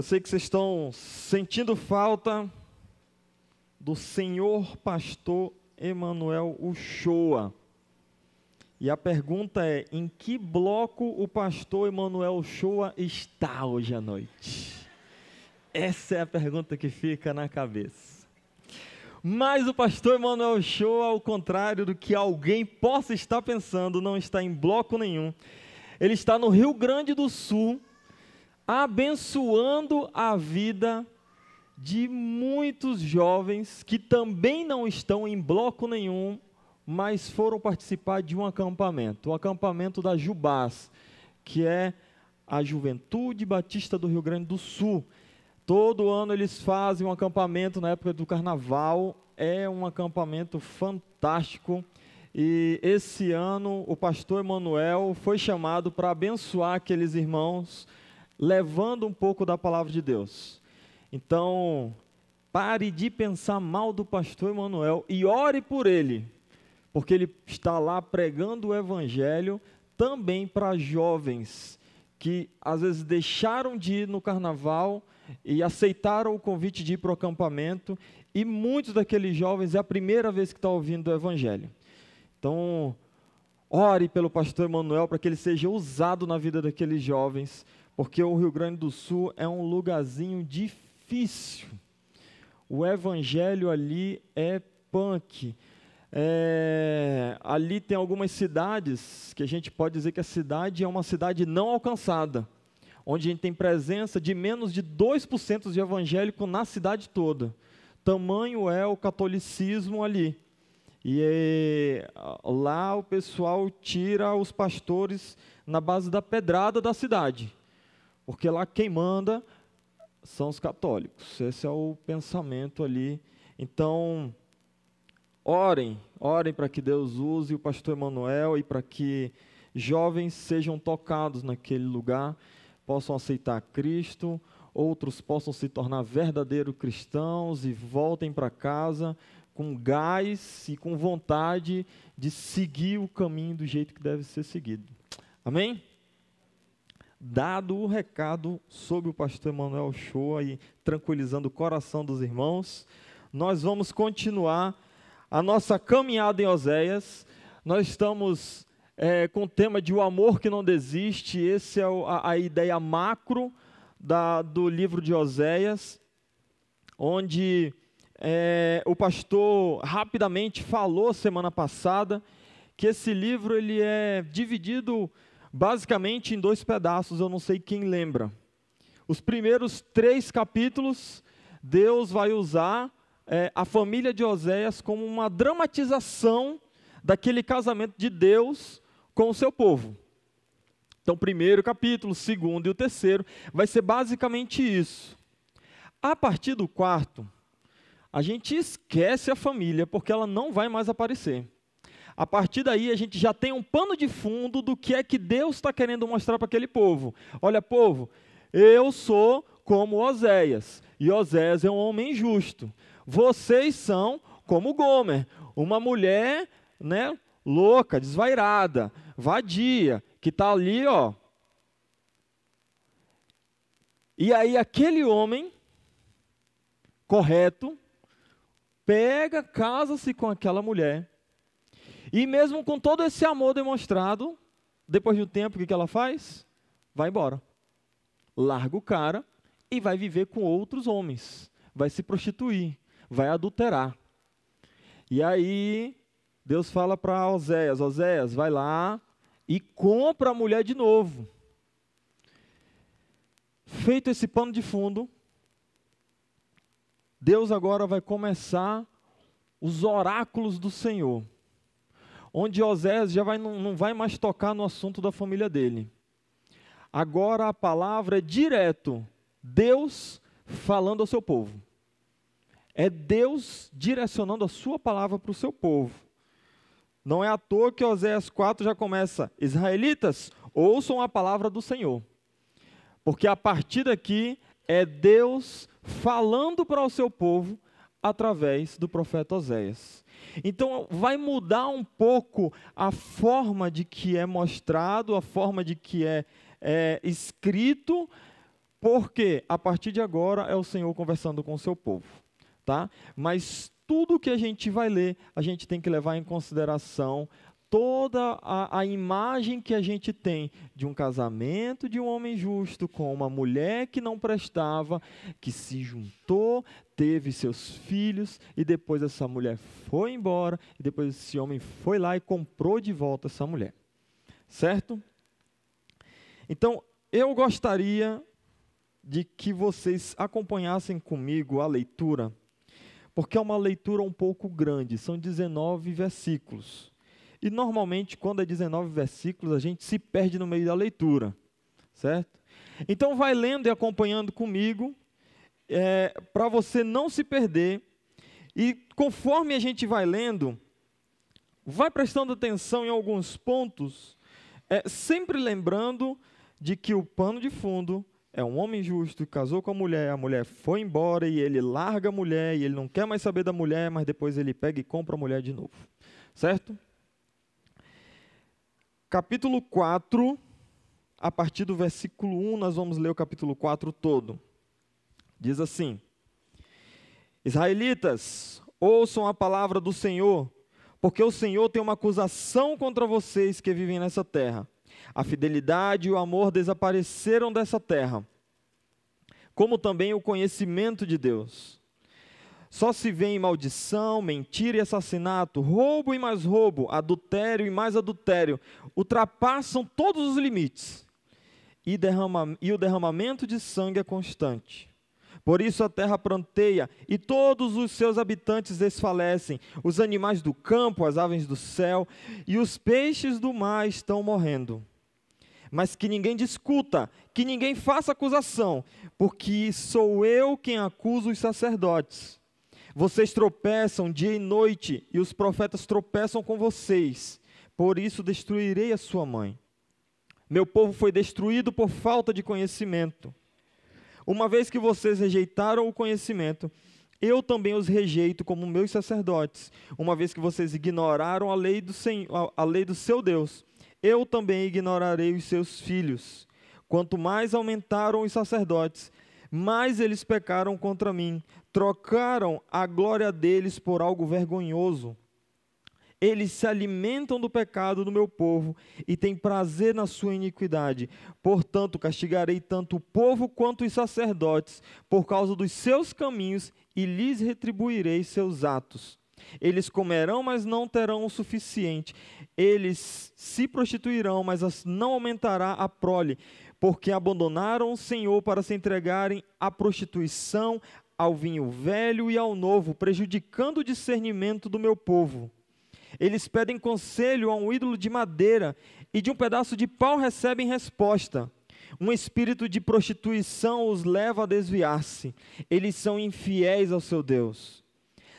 Eu sei que vocês estão sentindo falta do senhor pastor Emanuel Uchoa. E a pergunta é, em que bloco o pastor Emanuel Uchoa está hoje à noite? Essa é a pergunta que fica na cabeça. Mas o pastor Emanuel Uchoa, ao contrário do que alguém possa estar pensando, não está em bloco nenhum. Ele está no Rio Grande do Sul, abençoando a vida de muitos jovens que também não estão em bloco nenhum, mas foram participar de um acampamento, o acampamento da Jubás, que é a Juventude Batista do Rio Grande do Sul. Todo ano eles fazem um acampamento na época do Carnaval, é um acampamento fantástico. E esse ano o pastor Emanuel foi chamado para abençoar aqueles irmãos, levando um pouco da palavra de Deus. Então, pare de pensar mal do pastor Emanuel e ore por ele, porque ele está lá pregando o evangelho também para jovens que às vezes deixaram de ir no carnaval e aceitaram o convite de ir para o acampamento, e muitos daqueles jovens é a primeira vez que estão ouvindo o evangelho. Então, ore pelo pastor Emanuel para que ele seja usado na vida daqueles jovens, porque o Rio Grande do Sul é um lugarzinho difícil. O evangelho ali é punk. Ali tem algumas cidades que a gente pode dizer que a cidade é uma cidade não alcançada, onde a gente tem presença de menos de 2% de evangélico na cidade toda. Tamanho é o catolicismo ali. E lá o pessoal tira os pastores na base da pedrada da cidade, porque lá quem manda são os católicos. Esse é o pensamento ali. Então, orem para que Deus use o pastor Emanuel e para que jovens sejam tocados naquele lugar, possam aceitar Cristo, outros possam se tornar verdadeiros cristãos e voltem para casa com gás e com vontade de seguir o caminho do jeito que deve ser seguido. Amém? Dado o recado sobre o pastor Emanuel Uchoa e tranquilizando o coração dos irmãos, nós vamos continuar a nossa caminhada em Oséias. Nós estamos com o tema de o amor que não desiste. Essa é a ideia macro do livro de Oséias, onde o pastor rapidamente falou semana passada que esse livro ele é dividido basicamente em 2 pedaços, eu não sei quem lembra. Os primeiros 3 capítulos, Deus vai usar a família de Oséias como uma dramatização daquele casamento de Deus com o seu povo. Então, o primeiro capítulo, o segundo e o terceiro, vai ser basicamente isso. A partir do 4º, a gente esquece a família, porque ela não vai mais aparecer. A partir daí, a gente já tem um pano de fundo do que é que Deus está querendo mostrar para aquele povo. Olha, povo, eu sou como Oséias, e Oséias é um homem justo. Vocês são como Gomer, uma mulher, louca, desvairada, vadia, que está ali, ó. E aí aquele homem correto pega, casa-se com aquela mulher, e mesmo com todo esse amor demonstrado, depois de um tempo, o que ela faz? Vai embora. Larga o cara e vai viver com outros homens. Vai se prostituir, vai adulterar. E aí, Deus fala para Oséias, Oséias, vai lá e compra a mulher de novo. Feito esse pano de fundo, Deus agora vai começar os oráculos do Senhor, onde Oséias já não vai mais tocar no assunto da família dele. Agora a palavra é direto, Deus falando ao seu povo. É Deus direcionando a sua palavra para o seu povo. Não é à toa que Oséias 4 já começa, israelitas, ouçam a palavra do Senhor. Porque a partir daqui é Deus falando para o seu povo através do profeta Oséias. Então vai mudar um pouco a forma de que é mostrado, a forma de que é escrito, Porque a partir de agora é o Senhor conversando com o seu povo, tá? Mas tudo que a gente vai ler, a gente tem que levar em consideração toda a imagem que a gente tem de um casamento de um homem justo com uma mulher que não prestava, que se juntou, teve seus filhos, e depois essa mulher foi embora, e depois esse homem foi lá e comprou de volta essa mulher. Certo? Então, eu gostaria de que vocês acompanhassem comigo a leitura, porque é uma leitura um pouco grande, são 19 versículos. E normalmente, quando é 19 versículos, a gente se perde no meio da leitura, certo? Então, vai lendo e acompanhando comigo, para você não se perder. E conforme a gente vai lendo, vai prestando atenção em alguns pontos, sempre lembrando de que o pano de fundo é um homem justo que casou com a mulher foi embora e ele larga a mulher e ele não quer mais saber da mulher, mas depois ele pega e compra a mulher de novo, certo? Capítulo 4, a partir do versículo 1, nós vamos ler o capítulo 4 todo. Diz assim: Israelitas, ouçam a palavra do Senhor, porque o Senhor tem uma acusação contra vocês que vivem nessa terra. A fidelidade e o amor desapareceram dessa terra, como também o conhecimento de Deus. Só se vê em maldição, mentira e assassinato, roubo e mais roubo, adultério e mais adultério, ultrapassam todos os limites, e o derramamento de sangue é constante. Por isso a terra pranteia, e todos os seus habitantes desfalecem, os animais do campo, as aves do céu, e os peixes do mar estão morrendo. Mas que ninguém discuta, que ninguém faça acusação, porque sou eu quem acuso os sacerdotes. Vocês tropeçam dia e noite, e os profetas tropeçam com vocês. Por isso destruirei a sua mãe. Meu povo foi destruído por falta de conhecimento. Uma vez que vocês rejeitaram o conhecimento, eu também os rejeito como meus sacerdotes. Uma vez que vocês ignoraram a lei do seu Deus, eu também ignorarei os seus filhos. Quanto mais aumentaram os sacerdotes, mais eles pecaram contra mim. Trocaram a glória deles por algo vergonhoso. Eles se alimentam do pecado do meu povo e têm prazer na sua iniquidade. Portanto, castigarei tanto o povo quanto os sacerdotes por causa dos seus caminhos e lhes retribuirei seus atos. Eles comerão, mas não terão o suficiente. Eles se prostituirão, mas não aumentará a prole, porque abandonaram o Senhor para se entregarem à prostituição, ao vinho velho e ao novo, prejudicando o discernimento do meu povo. Eles pedem conselho a um ídolo de madeira e de um pedaço de pau recebem resposta. Um espírito de prostituição os leva a desviar-se. Eles são infiéis ao seu Deus.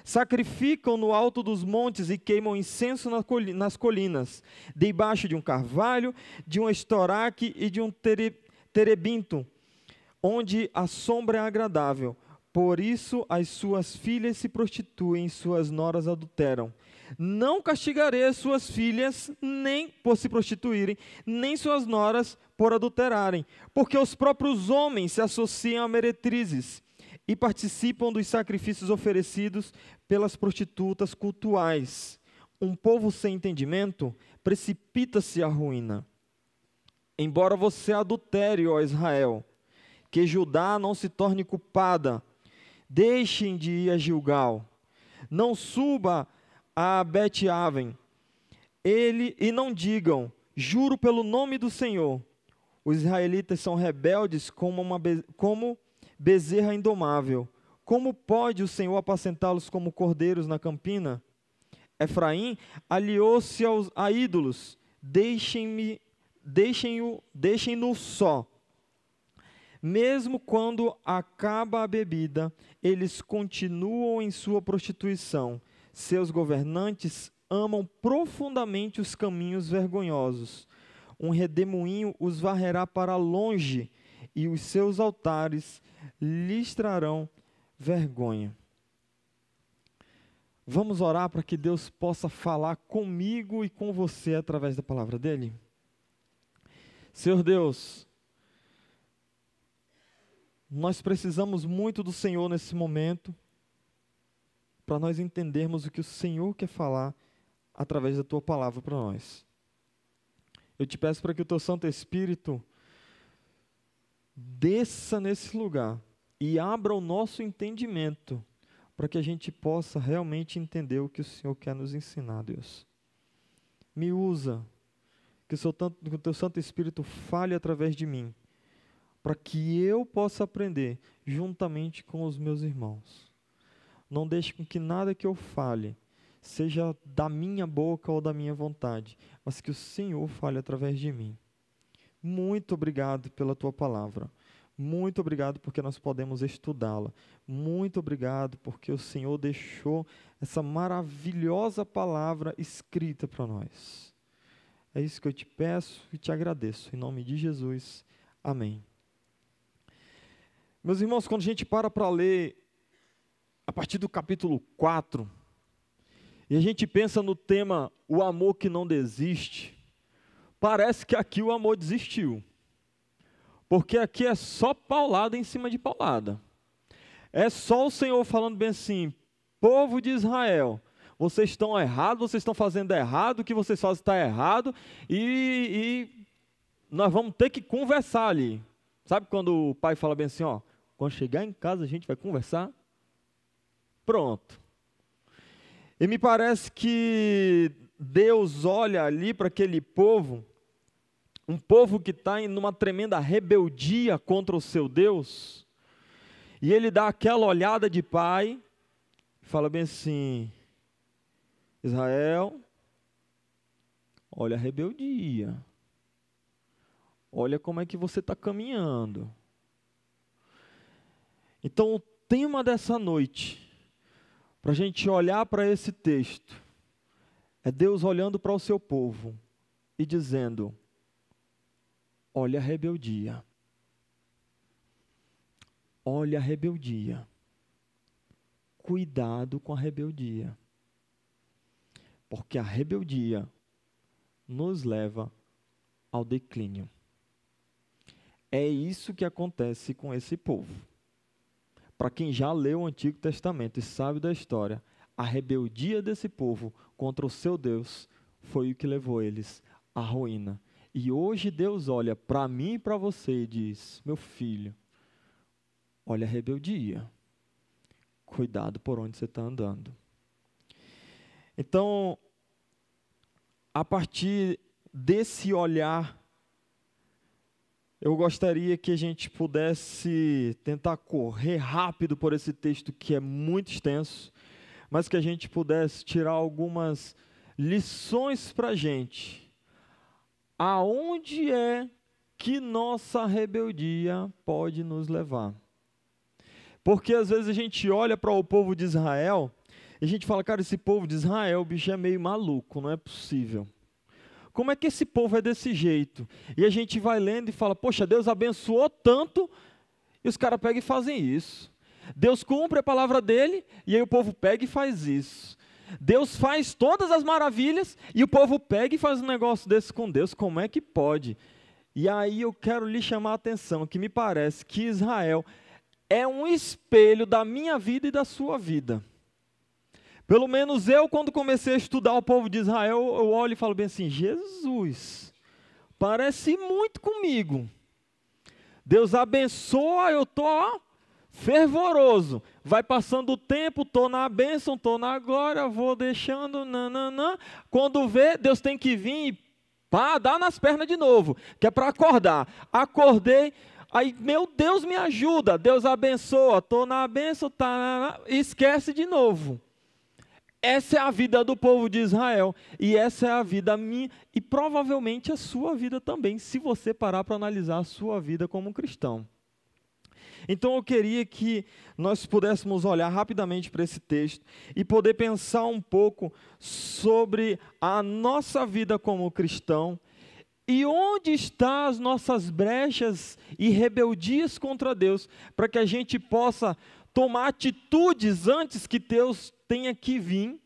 Sacrificam no alto dos montes e queimam incenso nas colinas, debaixo de um carvalho, de um estoraque e de um terebinto, onde a sombra é agradável. Por isso as suas filhas se prostituem, suas noras adulteram. Não castigarei as suas filhas nem por se prostituírem, nem suas noras por adulterarem, porque os próprios homens se associam a meretrizes e participam dos sacrifícios oferecidos pelas prostitutas cultuais. Um povo sem entendimento precipita-se à ruína. Embora você adultere, ó Israel, que Judá não se torne culpada, deixem de ir a Gilgal, não suba a Bet-Aven, e não digam, juro pelo nome do Senhor. Os israelitas são rebeldes como bezerra indomável. Como pode o Senhor apacentá-los como cordeiros na campina? Efraim aliou-se a ídolos, deixem-no só. Mesmo quando acaba a bebida, eles continuam em sua prostituição. Seus governantes amam profundamente os caminhos vergonhosos. Um redemoinho os varrerá para longe, e os seus altares lhes trarão vergonha. Vamos orar para que Deus possa falar comigo e com você através da palavra dele? Senhor Deus, Nós precisamos muito do Senhor nesse momento, para nós entendermos o que o Senhor quer falar através da Tua palavra para nós. Eu te peço para que o Teu Santo Espírito desça nesse lugar e abra o nosso entendimento, para que a gente possa realmente entender o que o Senhor quer nos ensinar, Deus. Me usa, que o Teu Santo Espírito fale através de mim, para que eu possa aprender juntamente com os meus irmãos. Não deixe com que nada que eu fale seja da minha boca ou da minha vontade, mas que o Senhor fale através de mim. Muito obrigado pela Tua palavra. Muito obrigado porque nós podemos estudá-la. Muito obrigado porque o Senhor deixou essa maravilhosa palavra escrita para nós. É isso que eu te peço e te agradeço. Em nome de Jesus. Amém. Meus irmãos, quando a gente para ler a partir do capítulo 4, e a gente pensa no tema o amor que não desiste, parece que aqui o amor desistiu. Porque aqui é só paulada em cima de paulada. É só o Senhor falando bem assim: povo de Israel, vocês estão errados, vocês estão fazendo errado, o que vocês fazem está errado, e nós vamos ter que conversar ali. Sabe quando o pai fala bem assim, ó, quando chegar em casa a gente vai conversar? Pronto. E me parece que Deus olha ali para aquele povo, um povo que está em uma tremenda rebeldia contra o seu Deus, e ele dá aquela olhada de pai, fala bem assim: Israel, olha a rebeldia, olha como é que você está caminhando. Então o tema dessa noite, para a gente olhar para esse texto, é Deus olhando para o seu povo e dizendo: olha a rebeldia. Olha a rebeldia. Cuidado com a rebeldia. Porque a rebeldia nos leva ao declínio. É isso que acontece com esse povo. Para quem já leu o Antigo Testamento e sabe da história, a rebeldia desse povo contra o seu Deus foi o que levou eles à ruína. E hoje Deus olha para mim e para você e diz: meu filho, olha a rebeldia. Cuidado por onde você está andando. Então, a partir desse olhar, eu gostaria que a gente pudesse tentar correr rápido por esse texto que é muito extenso, mas que a gente pudesse tirar algumas lições para a gente. Aonde é que nossa rebeldia pode nos levar? Porque às vezes a gente olha para o povo de Israel e a gente fala: cara, esse povo de Israel, o bicho é meio maluco, não é possível. Como é que esse povo é desse jeito? E a gente vai lendo e fala: poxa, Deus abençoou tanto, e os caras pegam e fazem isso. Deus cumpre a palavra dele, e aí o povo pega e faz isso. Deus faz todas as maravilhas, e o povo pega e faz um negócio desse com Deus. Como é que pode? E aí eu quero lhe chamar a atenção, que me parece que Israel é um espelho da minha vida e da sua vida. Pelo menos eu, quando comecei a estudar o povo de Israel, eu olho e falo bem assim: Jesus, parece muito comigo. Deus abençoa, eu estou fervoroso. Vai passando o tempo, estou na bênção, estou na glória, vou deixando, nananã. Quando vê, Deus tem que vir e dar nas pernas de novo, que é para acordar. Acordei, aí, meu Deus, me ajuda, Deus abençoa, estou na bênção, esquece de novo. Essa é a vida do povo de Israel, e essa é a vida minha, e provavelmente a sua vida também, se você parar para analisar a sua vida como cristão. Então eu queria que nós pudéssemos olhar rapidamente para esse texto, e poder pensar um pouco sobre a nossa vida como cristão, e onde estão as nossas brechas e rebeldias contra Deus, para que a gente possa tomar atitudes antes que Deus tenha que vir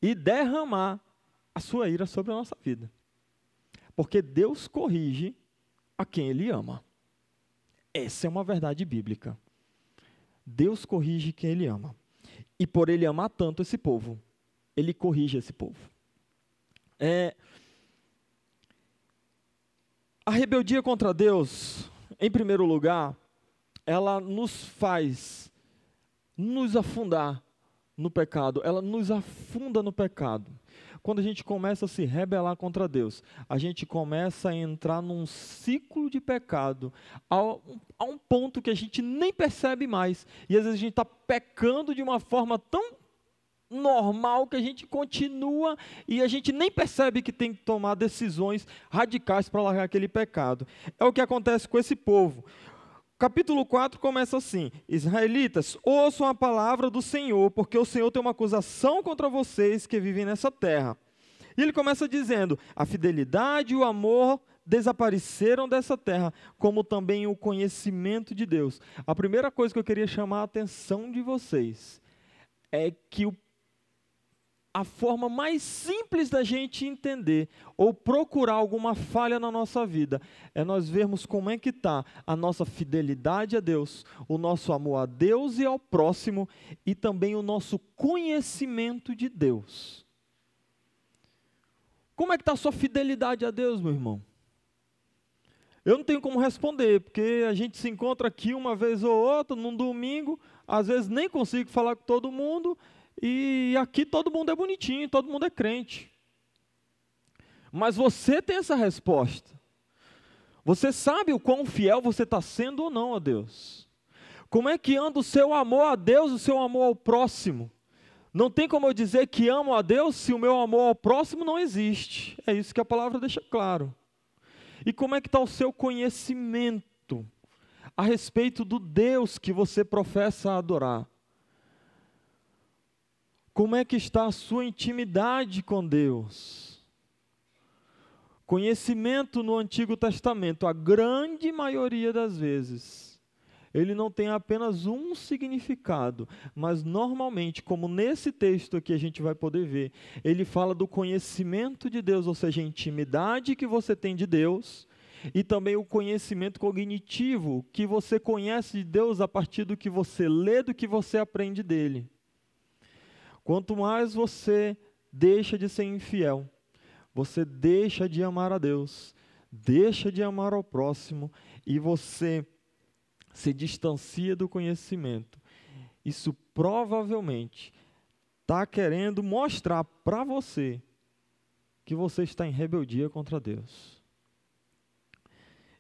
e derramar a sua ira sobre a nossa vida. Porque Deus corrige a quem Ele ama. Essa é uma verdade bíblica. Deus corrige quem Ele ama. E por Ele amar tanto esse povo, Ele corrige esse povo. A rebeldia contra Deus, em primeiro lugar, ela nos faz nos afundar no pecado. Ela nos afunda no pecado. Quando a gente começa a se rebelar contra Deus, a gente começa a entrar num ciclo de pecado, a um ponto que a gente nem percebe mais. E às vezes a gente está pecando de uma forma tão normal que a gente continua e a gente nem percebe que tem que tomar decisões radicais para largar aquele pecado. É o que acontece com esse povo. Capítulo 4 começa assim: Israelitas, ouçam a palavra do Senhor, porque o Senhor tem uma acusação contra vocês que vivem nessa terra. E ele começa dizendo: a fidelidade e o amor desapareceram dessa terra, como também o conhecimento de Deus. A primeira coisa que eu queria chamar a atenção de vocês é que a forma mais simples da gente entender ou procurar alguma falha na nossa vida é nós vermos como é que está a nossa fidelidade a Deus, o nosso amor a Deus e ao próximo e também o nosso conhecimento de Deus. Como é que está a sua fidelidade a Deus, meu irmão? Eu não tenho como responder, porque a gente se encontra aqui uma vez ou outra, num domingo, às vezes nem consigo falar com todo mundo. E aqui todo mundo é bonitinho, todo mundo é crente. Mas você tem essa resposta. Você sabe o quão fiel você está sendo ou não a Deus. Como é que anda o seu amor a Deus, o seu amor ao próximo? Não tem como eu dizer que amo a Deus se o meu amor ao próximo não existe. É isso que a palavra deixa claro. E como é que está o seu conhecimento a respeito do Deus que você professa adorar? Como é que está a sua intimidade com Deus? Conhecimento no Antigo Testamento, a grande maioria das vezes, ele não tem apenas um significado, mas normalmente, como nesse texto aqui a gente vai poder ver, ele fala do conhecimento de Deus, ou seja, a intimidade que você tem de Deus, e também o conhecimento cognitivo, que você conhece de Deus a partir do que você lê, do que você aprende dele. Quanto mais você deixa de ser infiel, você deixa de amar a Deus, deixa de amar ao próximo e você se distancia do conhecimento. Isso provavelmente está querendo mostrar para você que você está em rebeldia contra Deus.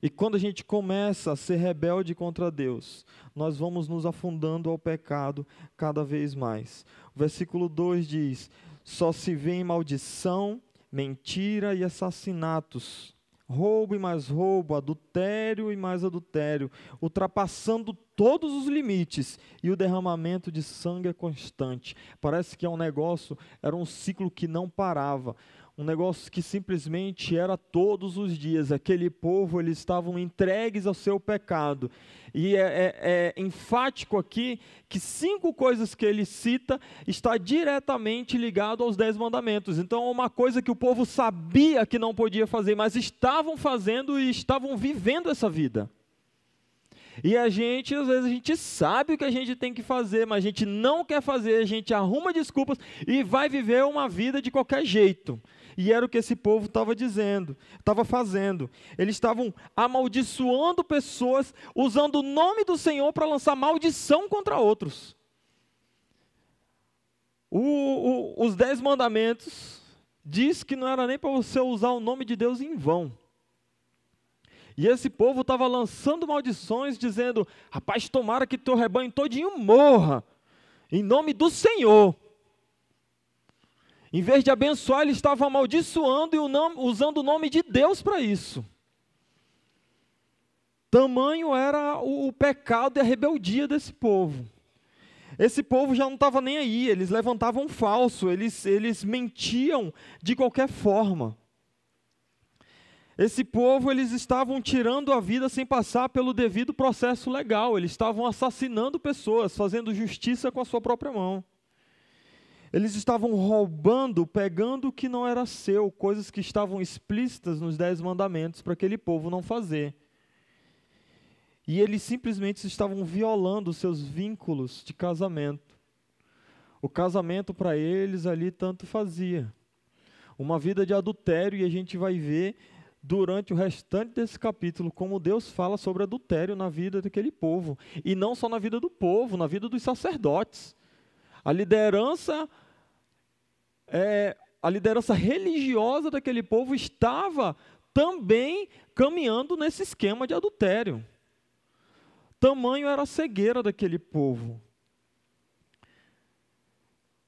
E quando a gente começa a ser rebelde contra Deus, nós vamos nos afundando ao pecado cada vez mais. O versículo 2 diz: só se vê em maldição, mentira e assassinatos, roubo e mais roubo, adultério e mais adultério, ultrapassando todos os limites, e o derramamento de sangue é constante. Parece que é um negócio, era um ciclo que não parava. Um negócio que simplesmente era todos os dias. Aquele povo, eles estavam entregues ao seu pecado. E é enfático aqui que 5 coisas que ele cita está diretamente ligado aos 10 mandamentos. Então é uma coisa que o povo sabia que não podia fazer, mas estavam fazendo e estavam vivendo essa vida. E a gente, às vezes, a gente sabe o que a gente tem que fazer, mas a gente não quer fazer, a gente arruma desculpas e vai viver uma vida de qualquer jeito. E era o que esse povo estava dizendo, estava fazendo. Eles estavam amaldiçoando pessoas, usando o nome do Senhor para lançar maldição contra outros. Os 10 mandamentos diz que não era nem para você usar o nome de Deus em vão. E esse povo estava lançando maldições, dizendo: rapaz, tomara que teu rebanho todinho morra, em nome do Senhor. Em vez de abençoar, eles estavam amaldiçoando e usando o nome de Deus para isso. Tamanho era o pecado e a rebeldia desse povo. Esse povo já não estava nem aí, eles levantavam falso, eles mentiam de qualquer forma. Esse povo, eles estavam tirando a vida sem passar pelo devido processo legal. Eles estavam assassinando pessoas, fazendo justiça com a sua própria mão. Eles estavam roubando, pegando o que não era seu, coisas que estavam explícitas nos 10 mandamentos para aquele povo não fazer. E eles simplesmente estavam violando os seus vínculos de casamento. O casamento para eles ali tanto fazia. Uma vida de adultério, e a gente vai ver durante o restante desse capítulo como Deus fala sobre adultério na vida daquele povo. E não só na vida do povo, na vida dos sacerdotes. A liderança religiosa daquele povo estava também caminhando nesse esquema de adultério. Tamanho era a cegueira daquele povo.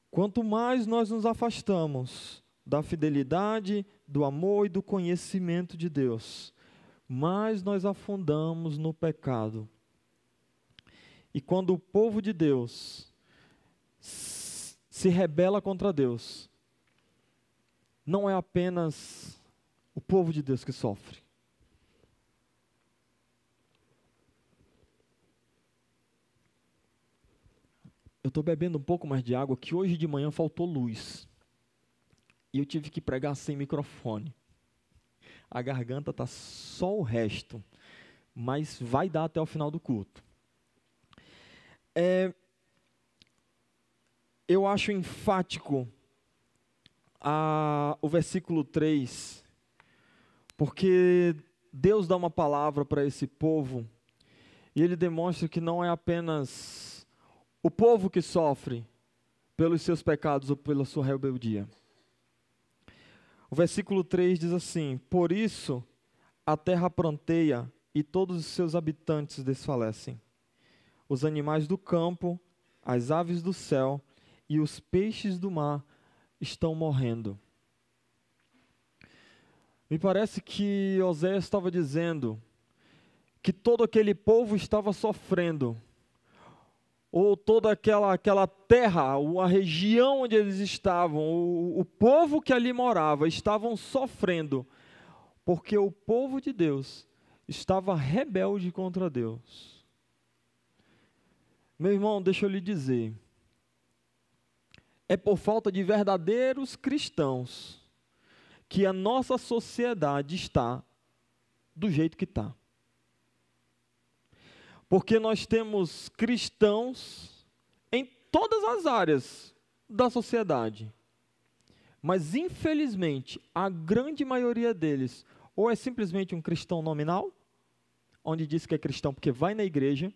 Quanto mais nós nos afastamos da fidelidade, do amor e do conhecimento de Deus, mais nós afundamos no pecado. E quando o povo de Deus se rebela contra Deus, não é apenas o povo de Deus que sofre. Eu estou bebendo um pouco mais de água, que hoje de manhã faltou luz. E eu tive que pregar sem microfone. A garganta está só o resto, mas vai dar até o final do culto. Eu acho enfático o versículo 3, porque Deus dá uma palavra para esse povo, e Ele demonstra que não é apenas o povo que sofre pelos seus pecados ou pela sua rebeldia. O versículo 3 diz assim: por isso a terra pranteia e todos os seus habitantes desfalecem. Os animais do campo, as aves do céu e os peixes do mar estão morrendo. Me parece que Oséias estava dizendo que todo aquele povo estava sofrendo, ou toda aquela terra, a região onde eles estavam, o povo que ali morava, estavam sofrendo, porque o povo de Deus estava rebelde contra Deus. Meu irmão, deixa eu lhe dizer, é por falta de verdadeiros cristãos que a nossa sociedade está do jeito que está. Porque nós temos cristãos em todas as áreas da sociedade. Mas, infelizmente, a grande maioria deles ou é simplesmente um cristão nominal, onde diz que é cristão porque vai na igreja,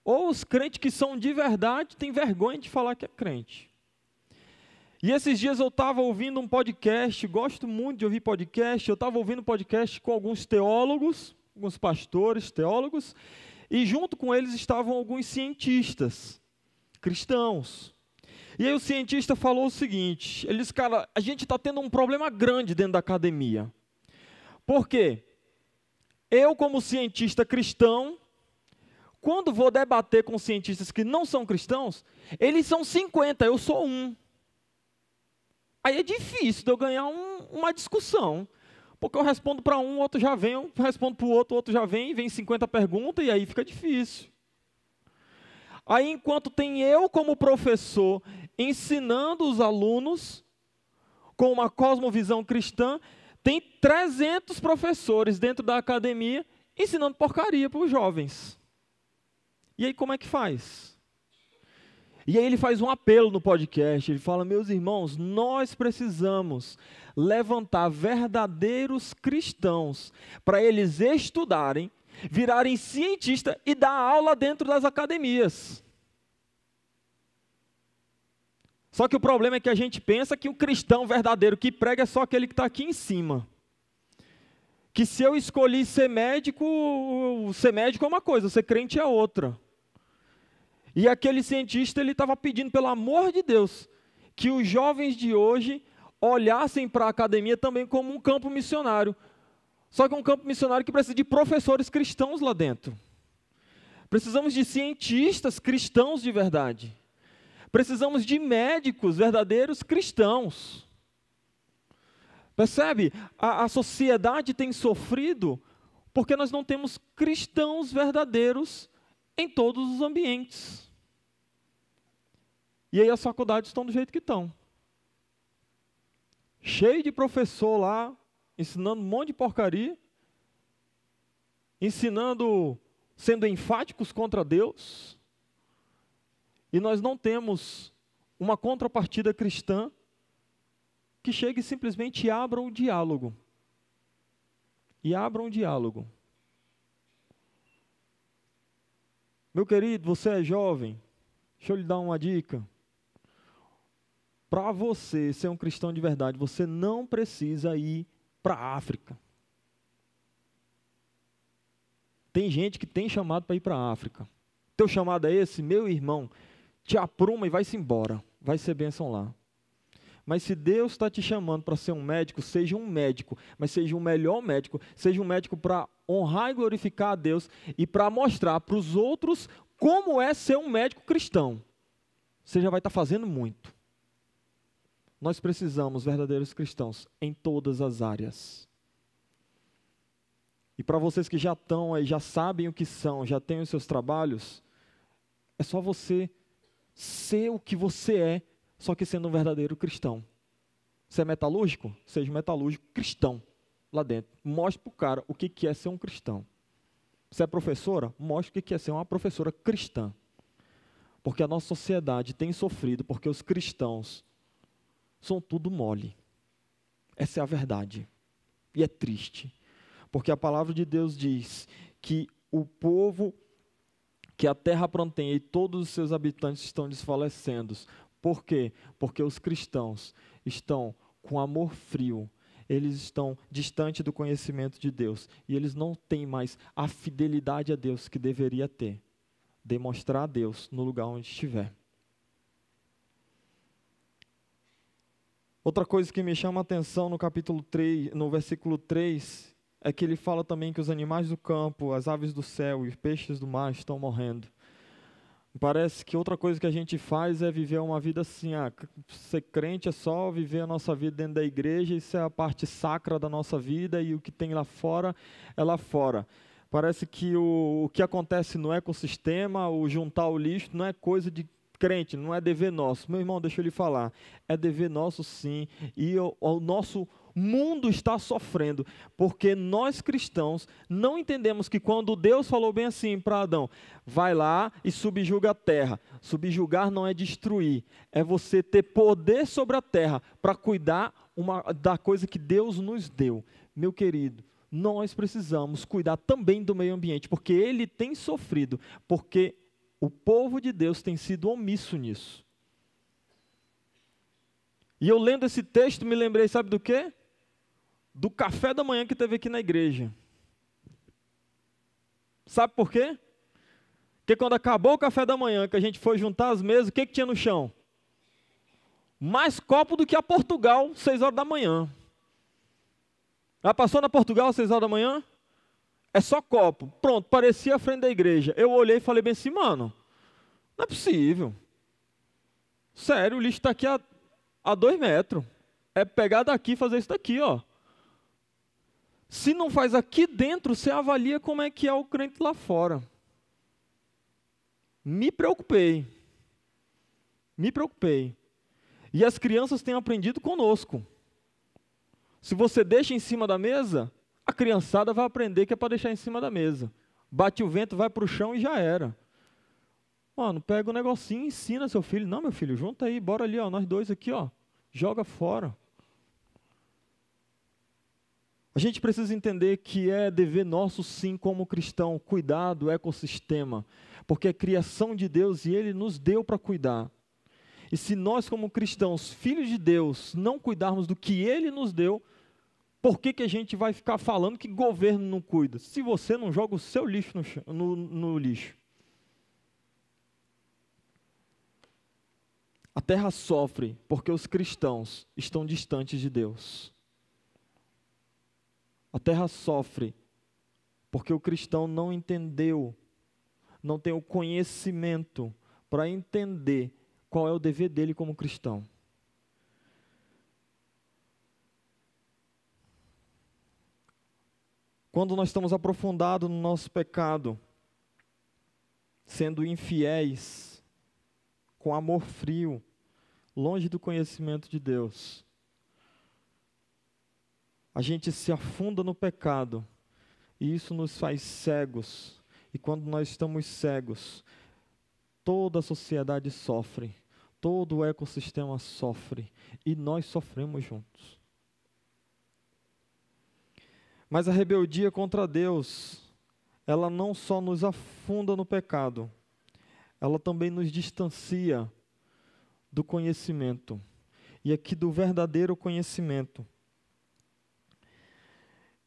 ou os crentes que são de verdade têm vergonha de falar que é crente. E esses dias eu estava ouvindo um podcast, gosto muito de ouvir podcast, eu estava ouvindo um podcast com alguns teólogos, alguns pastores, teólogos, e junto com eles estavam alguns cientistas, cristãos. E aí o cientista falou o seguinte, ele disse, cara, a gente está tendo um problema grande dentro da academia. Por quê? Eu, como cientista cristão, quando vou debater com cientistas que não são cristãos, eles são 50, eu sou um. Aí é difícil de eu ganhar uma discussão. Porque eu respondo para um, o outro já vem, eu respondo para o outro já vem 50 perguntas, e aí fica difícil. Aí, enquanto tem eu como professor ensinando os alunos com uma cosmovisão cristã, tem 300 professores dentro da academia ensinando porcaria para os jovens. E aí como é que faz? E aí ele faz um apelo no podcast, ele fala, meus irmãos, nós precisamos levantar verdadeiros cristãos para eles estudarem, virarem cientistas e dar aula dentro das academias. Só que o problema é que a gente pensa que o cristão verdadeiro que prega é só aquele que está aqui em cima. Que se eu escolhi ser médico é uma coisa, ser crente é outra. E aquele cientista, ele estava pedindo, pelo amor de Deus, que os jovens de hoje olhassem para a academia também como um campo missionário. Só que um campo missionário que precisa de professores cristãos lá dentro. Precisamos de cientistas cristãos de verdade. Precisamos de médicos verdadeiros cristãos. Percebe? A sociedade tem sofrido porque nós não temos cristãos verdadeiros em todos os ambientes. E aí as faculdades estão do jeito que estão. Cheio de professor lá, ensinando um monte de porcaria, ensinando sendo enfáticos contra Deus, e nós não temos uma contrapartida cristã que chegue e simplesmente abra um diálogo. E abra um diálogo. Meu querido, você é jovem, deixa eu lhe dar uma dica. Para você ser um cristão de verdade, você não precisa ir para a África. Tem gente que tem chamado para ir para a África. Teu chamado é esse? Meu irmão, te apruma e vai-se embora. Vai ser bênção lá. Mas se Deus está te chamando para ser um médico, seja um médico, mas seja um melhor médico, seja um médico para honrar e glorificar a Deus e para mostrar para os outros como é ser um médico cristão. Você já vai estar fazendo muito. Nós precisamos verdadeiros cristãos em todas as áreas. E para vocês que já estão aí, já sabem o que são, já têm os seus trabalhos, é só você ser o que você é, só que sendo um verdadeiro cristão. Você é metalúrgico? Seja um metalúrgico cristão lá dentro. Mostre para o cara o que é ser um cristão. Você é professora? Mostre o que é ser uma professora cristã. Porque a nossa sociedade tem sofrido, porque os cristãos são tudo mole. Essa é a verdade. E é triste. Porque a palavra de Deus diz que o povo, que a terra pranteia e todos os seus habitantes estão desfalecendo. Por quê? Porque os cristãos estão com amor frio, eles estão distantes do conhecimento de Deus, e eles não têm mais a fidelidade a Deus que deveria ter, demonstrar a Deus no lugar onde estiver. Outra coisa que me chama a atenção no capítulo 3, no versículo 3, é que ele fala também que os animais do campo, as aves do céu e os peixes do mar estão morrendo. Parece que outra coisa que a gente faz é viver uma vida assim, ser crente é só viver a nossa vida dentro da igreja, isso é a parte sacra da nossa vida e o que tem lá fora é lá fora. Parece que o que acontece no ecossistema, o juntar o lixo, não é coisa de crente, não é dever nosso. Meu irmão, deixa eu lhe falar, é dever nosso sim, e o nosso mundo está sofrendo, porque nós cristãos não entendemos que quando Deus falou bem assim para Adão, vai lá e subjuga a terra. Subjugar não é destruir, é você ter poder sobre a terra para cuidar da coisa que Deus nos deu. Meu querido, nós precisamos cuidar também do meio ambiente, porque ele tem sofrido, porque o povo de Deus tem sido omisso nisso. E eu lendo esse texto me lembrei, sabe do quê? Do café da manhã que teve aqui na igreja. Sabe por quê? Porque quando acabou o café da manhã, que a gente foi juntar as mesas, o que tinha no chão? Mais copo do que a Portugal, 6 horas da manhã. Já passou na Portugal, 6 horas da manhã? É só copo. Pronto, parecia a frente da igreja. Eu olhei e falei bem assim, mano, não é possível. Sério, o lixo está aqui a 2 metros. É pegar daqui e fazer isso daqui, ó. Se não faz aqui dentro, você avalia como é que é o crente lá fora. Me preocupei. Me preocupei. E as crianças têm aprendido conosco. Se você deixa em cima da mesa, a criançada vai aprender que é para deixar em cima da mesa. Bate o vento, vai para o chão e já era. Mano, pega um negocinho e ensina seu filho. Não, meu filho, junta aí, bora ali, ó, nós dois aqui, ó. Joga fora. A gente precisa entender que é dever nosso, sim, como cristão, cuidar do ecossistema, porque é criação de Deus e Ele nos deu para cuidar. E se nós, como cristãos, filhos de Deus, não cuidarmos do que Ele nos deu, por que a gente vai ficar falando que governo não cuida? Se você não joga o seu lixo no lixo. A terra sofre porque os cristãos estão distantes de Deus. A terra sofre porque o cristão não entendeu, não tem o conhecimento para entender qual é o dever dele como cristão. Quando nós estamos aprofundados no nosso pecado, sendo infiéis, com amor frio, longe do conhecimento de Deus, a gente se afunda no pecado, e isso nos faz cegos, E quando nós estamos cegos, toda a sociedade sofre, todo o ecossistema sofre, e nós sofremos juntos. Mas a rebeldia contra Deus, ela não só nos afunda no pecado, ela também nos distancia do conhecimento, e aqui do verdadeiro conhecimento.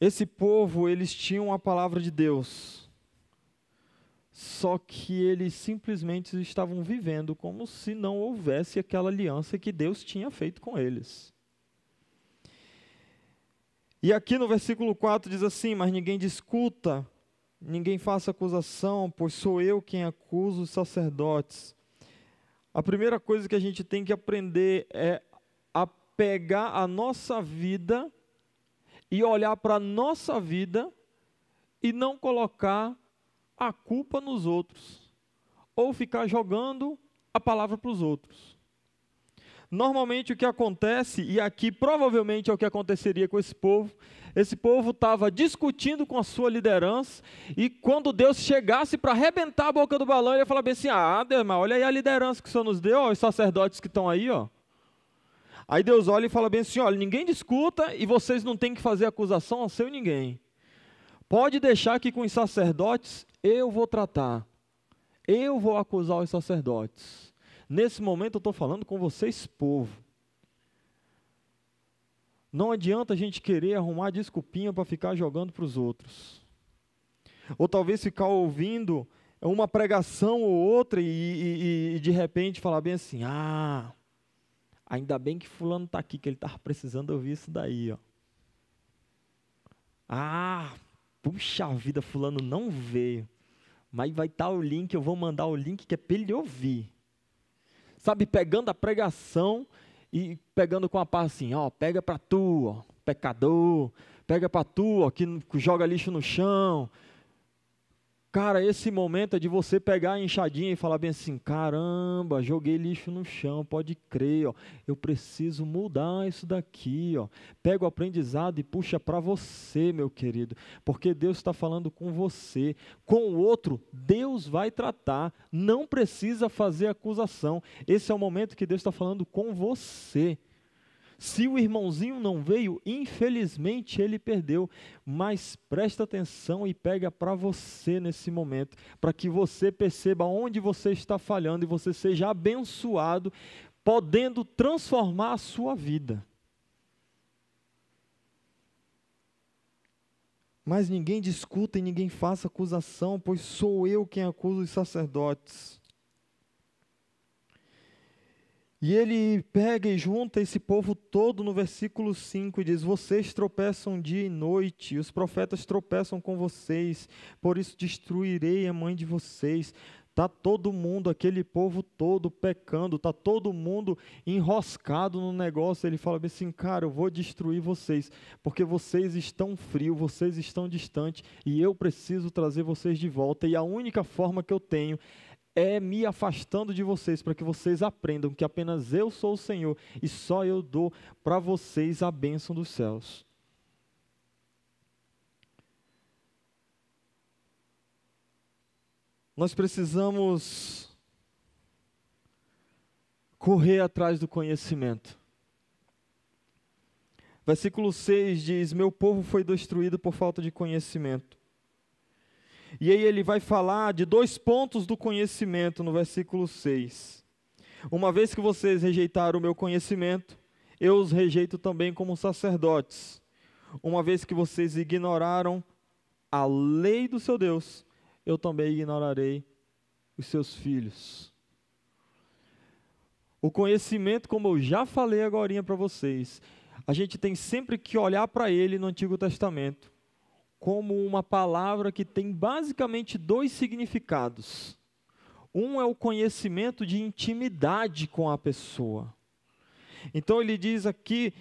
Esse povo, eles tinham a palavra de Deus, só que eles simplesmente estavam vivendo como se não houvesse aquela aliança que Deus tinha feito com eles. E aqui no versículo 4 diz assim: mas ninguém discuta, ninguém faça acusação, pois sou eu quem acuso os sacerdotes. A primeira coisa que a gente tem que aprender é a pegar a nossa vida e olhar para a nossa vida e não colocar a culpa nos outros, ou ficar jogando a palavra para os outros. Normalmente o que acontece, e aqui provavelmente é o que aconteceria com esse povo estava discutindo com a sua liderança, e quando Deus chegasse para arrebentar a boca do balão, ele ia falar bem assim: ah, Deus, mas olha aí a liderança que o Senhor nos deu, ó, os sacerdotes que estão aí, ó. Aí Deus olha e fala bem assim: olha, ninguém discuta e vocês não têm que fazer acusação a seu ninguém. Pode deixar que com os sacerdotes eu vou tratar, eu vou acusar os sacerdotes. Nesse momento eu estou falando com vocês, povo. Não adianta a gente querer arrumar desculpinha para ficar jogando para os outros. Ou talvez ficar ouvindo uma pregação ou outra e de repente falar bem assim: ah, ainda bem que fulano está aqui, que ele estava precisando ouvir isso daí, ó. Ah, puxa vida, fulano não veio, mas vai estar o link, eu vou mandar o link que é para ele ouvir. Sabe, pegando a pregação e pegando com a pá assim: ó, pega para tu, ó, pecador, pega para tu, ó, que joga lixo no chão. Cara, esse momento é de você pegar a enxadinha e falar bem assim: caramba, joguei lixo no chão, pode crer, ó, eu preciso mudar isso daqui, ó. Pega o aprendizado e puxa para você, meu querido, porque Deus está falando com você. Com o outro, Deus vai tratar, não precisa fazer acusação. Esse é o momento que Deus está falando com você. Se o irmãozinho não veio, infelizmente ele perdeu, mas presta atenção e pega para você nesse momento, para que você perceba onde você está falhando e você seja abençoado, podendo transformar a sua vida. Mas ninguém discuta e ninguém faça acusação, pois sou eu quem acuso os sacerdotes. E ele pega e junta esse povo todo no versículo 5 e diz: vocês tropeçam dia e noite, os profetas tropeçam com vocês, por isso destruirei a mãe de vocês. Está todo mundo, aquele povo todo pecando, está todo mundo enroscado no negócio. Ele fala assim: cara, eu vou destruir vocês, porque vocês estão frios, vocês estão distantes, e eu preciso trazer vocês de volta, e a única forma que eu tenho é me afastando de vocês, para que vocês aprendam que apenas eu sou o Senhor, e só eu dou para vocês a bênção dos céus. Nós precisamos correr atrás do conhecimento. Versículo 6 diz: meu povo foi destruído por falta de conhecimento. E aí ele vai falar de 2 pontos do conhecimento no versículo 6. Uma vez que vocês rejeitaram o meu conhecimento, eu os rejeito também como sacerdotes. Uma vez que vocês ignoraram a lei do seu Deus, eu também ignorarei os seus filhos. O conhecimento, como eu já falei agorinha para vocês, a gente tem sempre que olhar para ele no Antigo Testamento como uma palavra que tem basicamente 2 significados. Um é o conhecimento de intimidade com a pessoa. Então ele diz aqui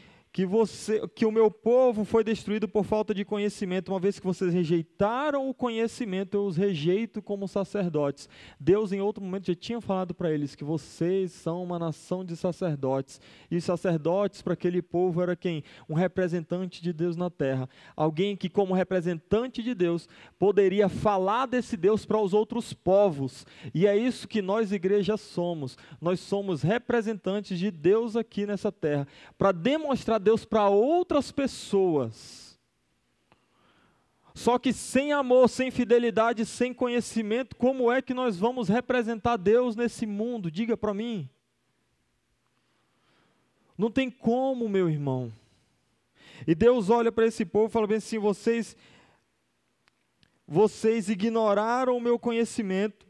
que o meu povo foi destruído por falta de conhecimento, uma vez que vocês rejeitaram o conhecimento, eu os rejeito como sacerdotes. Deus em outro momento já tinha falado para eles que vocês são uma nação de sacerdotes, e os sacerdotes para aquele povo era quem? Um representante de Deus na terra, alguém que como representante de Deus, poderia falar desse Deus para os outros povos, e é isso que nós igreja somos, nós somos representantes de Deus aqui nessa terra, para demonstrar Deus para outras pessoas. Só que sem amor, sem fidelidade, sem conhecimento, como é que nós vamos representar Deus nesse mundo? Diga para mim. Não tem como, meu irmão. E Deus olha para esse povo e fala bem assim: vocês ignoraram o meu conhecimento,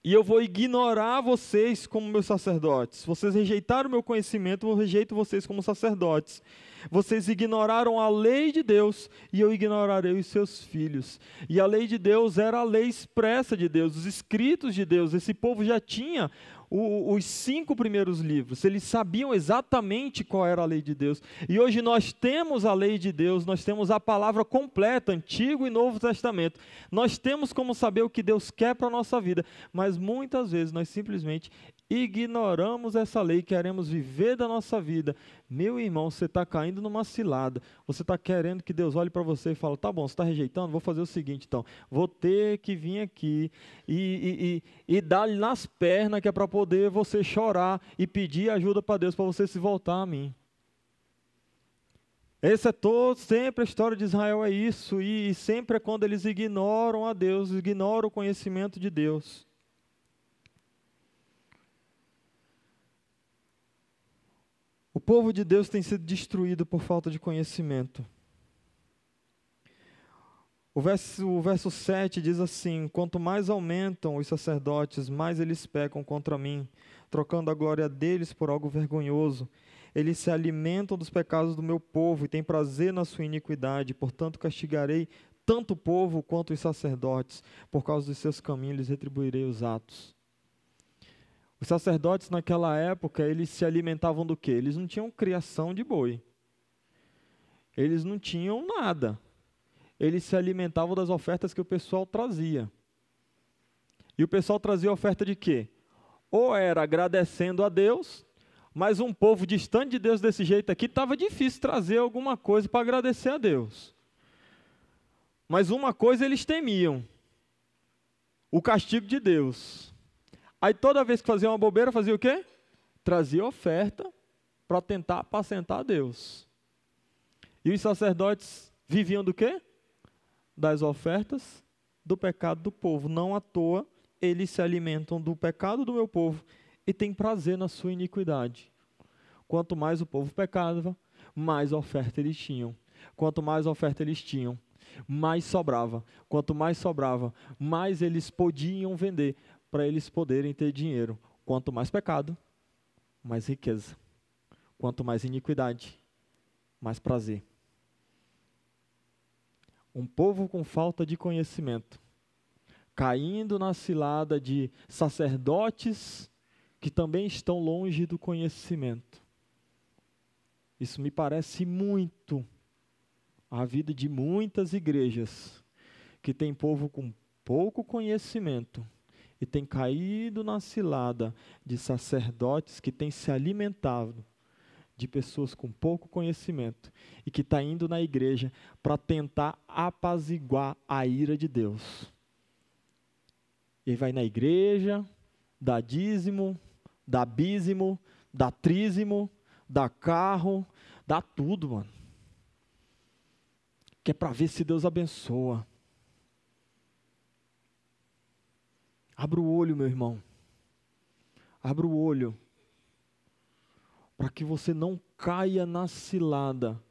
e eu vou ignorar vocês como meus sacerdotes. Vocês rejeitaram o meu conhecimento, eu rejeito vocês como sacerdotes. Vocês ignoraram a lei de Deus, e eu ignorarei os seus filhos. E a lei de Deus era a lei expressa de Deus, os escritos de Deus. Esse povo já tinha os 5 primeiros livros, eles sabiam exatamente qual era a lei de Deus. E hoje nós temos a lei de Deus, nós temos a palavra completa, Antigo e Novo Testamento. Nós temos como saber o que Deus quer para a nossa vida, mas muitas vezes nós simplesmente ignoramos essa lei, queremos viver da nossa vida. Meu irmão, você está caindo numa cilada, você está querendo que Deus olhe para você e fale: tá bom, você está rejeitando, vou fazer o seguinte então, vou ter que vir aqui e dar-lhe nas pernas, que é para poder você chorar e pedir ajuda para Deus, para você se voltar a mim. Esse é sempre a história de Israel é isso, e sempre é quando eles ignoram a Deus, ignoram o conhecimento de Deus. O povo de Deus tem sido destruído por falta de conhecimento. O verso 7 diz assim: quanto mais aumentam os sacerdotes, mais eles pecam contra mim, trocando a glória deles por algo vergonhoso. Eles se alimentam dos pecados do meu povo e têm prazer na sua iniquidade. Portanto, castigarei tanto o povo quanto os sacerdotes. Por causa dos seus caminhos, lhes retribuirei os atos. Os sacerdotes naquela época, eles se alimentavam do quê? Eles não tinham criação de boi. Eles não tinham nada. Eles se alimentavam das ofertas que o pessoal trazia. E o pessoal trazia oferta de quê? Ou era agradecendo a Deus, mas um povo distante de Deus desse jeito aqui, estava difícil trazer alguma coisa para agradecer a Deus. Mas uma coisa eles temiam: o castigo de Deus. Aí toda vez que fazia uma bobeira, fazia o quê? Trazia oferta para tentar apacentar a Deus. E os sacerdotes viviam do quê? Das ofertas do pecado do povo. Não à toa, eles se alimentam do pecado do meu povo e têm prazer na sua iniquidade. Quanto mais o povo pecava, mais oferta eles tinham. Quanto mais oferta eles tinham, mais sobrava. Quanto mais sobrava, mais eles podiam vender para eles poderem ter dinheiro. Quanto mais pecado, mais riqueza. Quanto mais iniquidade, mais prazer. Um povo com falta de conhecimento, caindo na cilada de sacerdotes que também estão longe do conhecimento. Isso me parece muito a vida de muitas igrejas que tem povo com pouco conhecimento e tem caído na cilada de sacerdotes que têm se alimentado de pessoas com pouco conhecimento e que está indo na igreja para tentar apaziguar a ira de Deus. E vai na igreja, dá dízimo, dá bízimo, dá trízimo, dá carro, dá tudo, mano. Que é para ver se Deus abençoa. Abra o olho, meu irmão. Abra o olho. Para que você não caia na cilada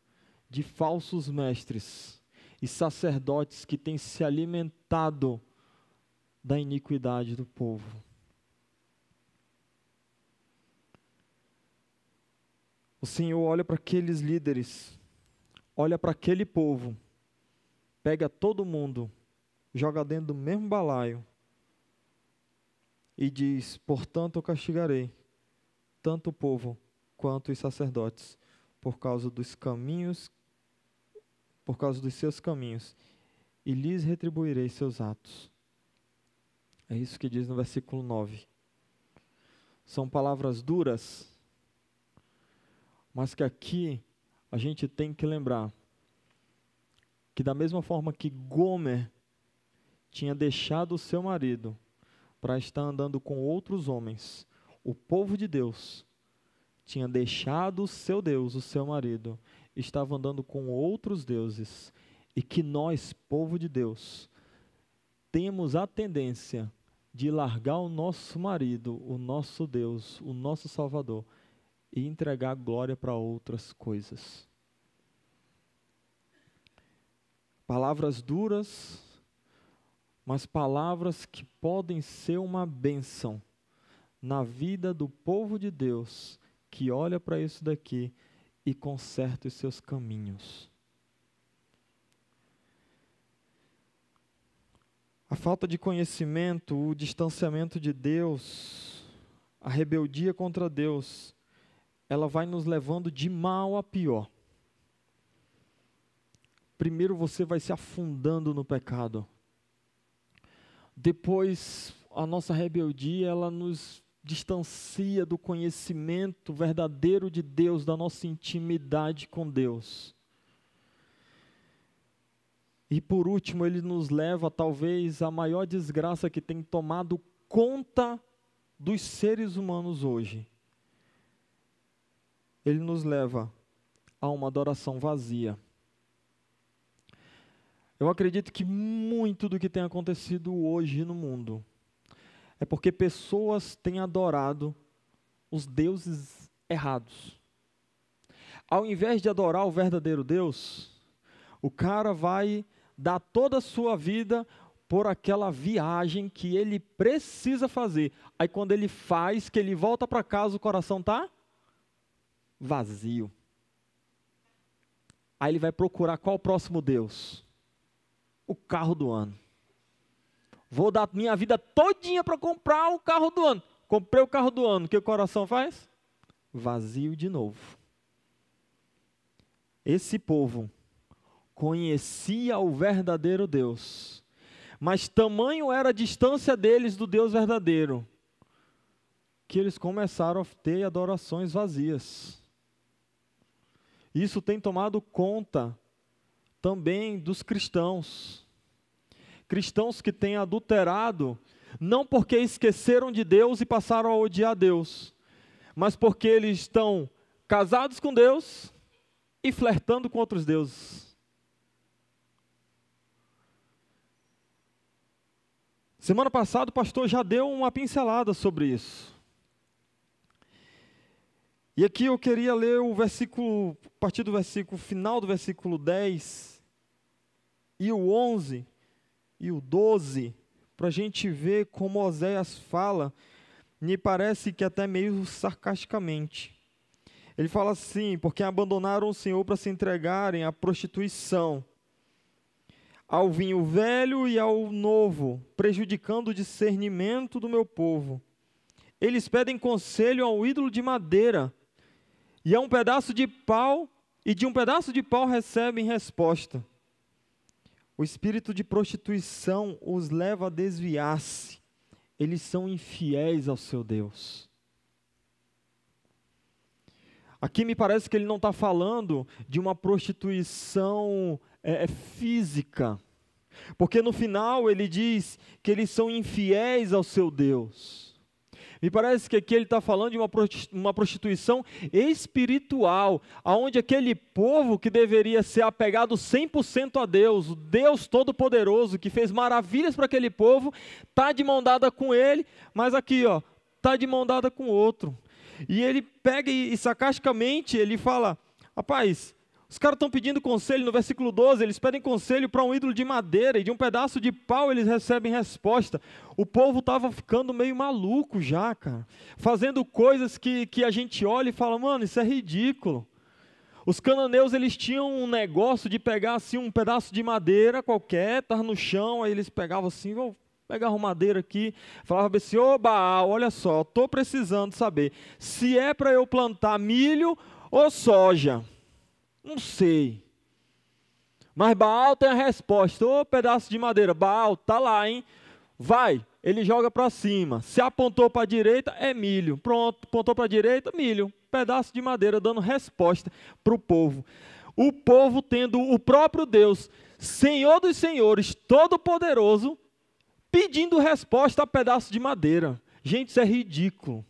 de falsos mestres e sacerdotes que têm se alimentado da iniquidade do povo. O Senhor olha para aqueles líderes, olha para aquele povo, pega todo mundo, joga dentro do mesmo balaio e diz: portanto eu castigarei tanto o povo quanto os sacerdotes, por causa dos seus caminhos, e lhes retribuirei seus atos. É isso que diz no versículo 9. São palavras duras, mas que aqui a gente tem que lembrar que da mesma forma que Gomer tinha deixado o seu marido para estar andando com outros homens, o povo de Deus tinha deixado o seu Deus, o seu marido, estava andando com outros deuses, e que nós, povo de Deus, temos a tendência de largar o nosso marido, o nosso Deus, o nosso Salvador, e entregar glória para outras coisas. Palavras duras, mas palavras que podem ser uma bênção na vida do povo de Deus, que olha para isso daqui e conserta os seus caminhos. A falta de conhecimento, o distanciamento de Deus, a rebeldia contra Deus, ela vai nos levando de mal a pior. Primeiro você vai se afundando no pecado. Depois, a nossa rebeldia, ela nos distancia do conhecimento verdadeiro de Deus, da nossa intimidade com Deus. E por último, ele nos leva talvez à maior desgraça que tem tomado conta dos seres humanos hoje. Ele nos leva a uma adoração vazia. Eu acredito que muito do que tem acontecido hoje no mundo é porque pessoas têm adorado os deuses errados. Ao invés de adorar o verdadeiro Deus, o cara vai dar toda a sua vida por aquela viagem que ele precisa fazer. Aí quando ele faz, que ele volta para casa, o coração está vazio. Aí ele vai procurar qual o próximo Deus? O carro do ano. Vou dar minha vida todinha para comprar o carro do ano. Comprei o carro do ano, o que o coração faz? Vazio de novo. Esse povo conhecia o verdadeiro Deus, mas tamanho era a distância deles do Deus verdadeiro, que eles começaram a ter adorações vazias. Isso tem tomado conta também dos cristãos. Cristãos que têm adulterado, não porque esqueceram de Deus e passaram a odiar Deus, mas porque eles estão casados com Deus e flertando com outros deuses. Semana passada o pastor já deu uma pincelada sobre isso. E aqui eu queria ler o versículo, a partir do versículo final do versículo 10 e o 11 e o 12, para a gente ver como Oséias fala, me parece que até meio sarcasticamente. Ele fala assim: porque abandonaram o Senhor para se entregarem à prostituição, ao vinho velho e ao novo, prejudicando o discernimento do meu povo. Eles pedem conselho ao ídolo de madeira, e a um pedaço de pau, e de um pedaço de pau recebem resposta. O espírito de prostituição os leva a desviar-se. Eles são infiéis ao seu Deus. Aqui me parece que ele não está falando de uma prostituição física. Porque no final ele diz que eles são infiéis ao seu Deus. Me parece que aqui ele está falando de uma prostituição espiritual, onde aquele povo que deveria ser apegado 100% a Deus, o Deus Todo-Poderoso, que fez maravilhas para aquele povo, está de mão dada com ele, mas aqui está de mão dada com outro. E ele pega e sarcasticamente ele fala: rapaz, os caras estão pedindo conselho, no versículo 12, eles pedem conselho para um ídolo de madeira, e de um pedaço de pau eles recebem resposta. O povo estava ficando meio maluco já, cara, fazendo coisas que a gente olha e fala: mano, isso é ridículo. Os cananeus, eles tinham um negócio de pegar assim um pedaço de madeira qualquer, estava no chão, aí eles pegavam assim: vou pegar uma madeira aqui, falava assim: ô Baal, olha só, estou precisando saber se é para eu plantar milho Ou soja, não sei. Mas Baal tem a resposta. Ô pedaço de madeira, Baal, tá lá, hein? Vai, ele joga para cima. Se apontou para a direita, é milho. Pronto, apontou para a direita, milho. Pedaço de madeira dando resposta para o povo. O povo tendo o próprio Deus, Senhor dos senhores, todo-poderoso, pedindo resposta a pedaço de madeira. Gente, isso é ridículo.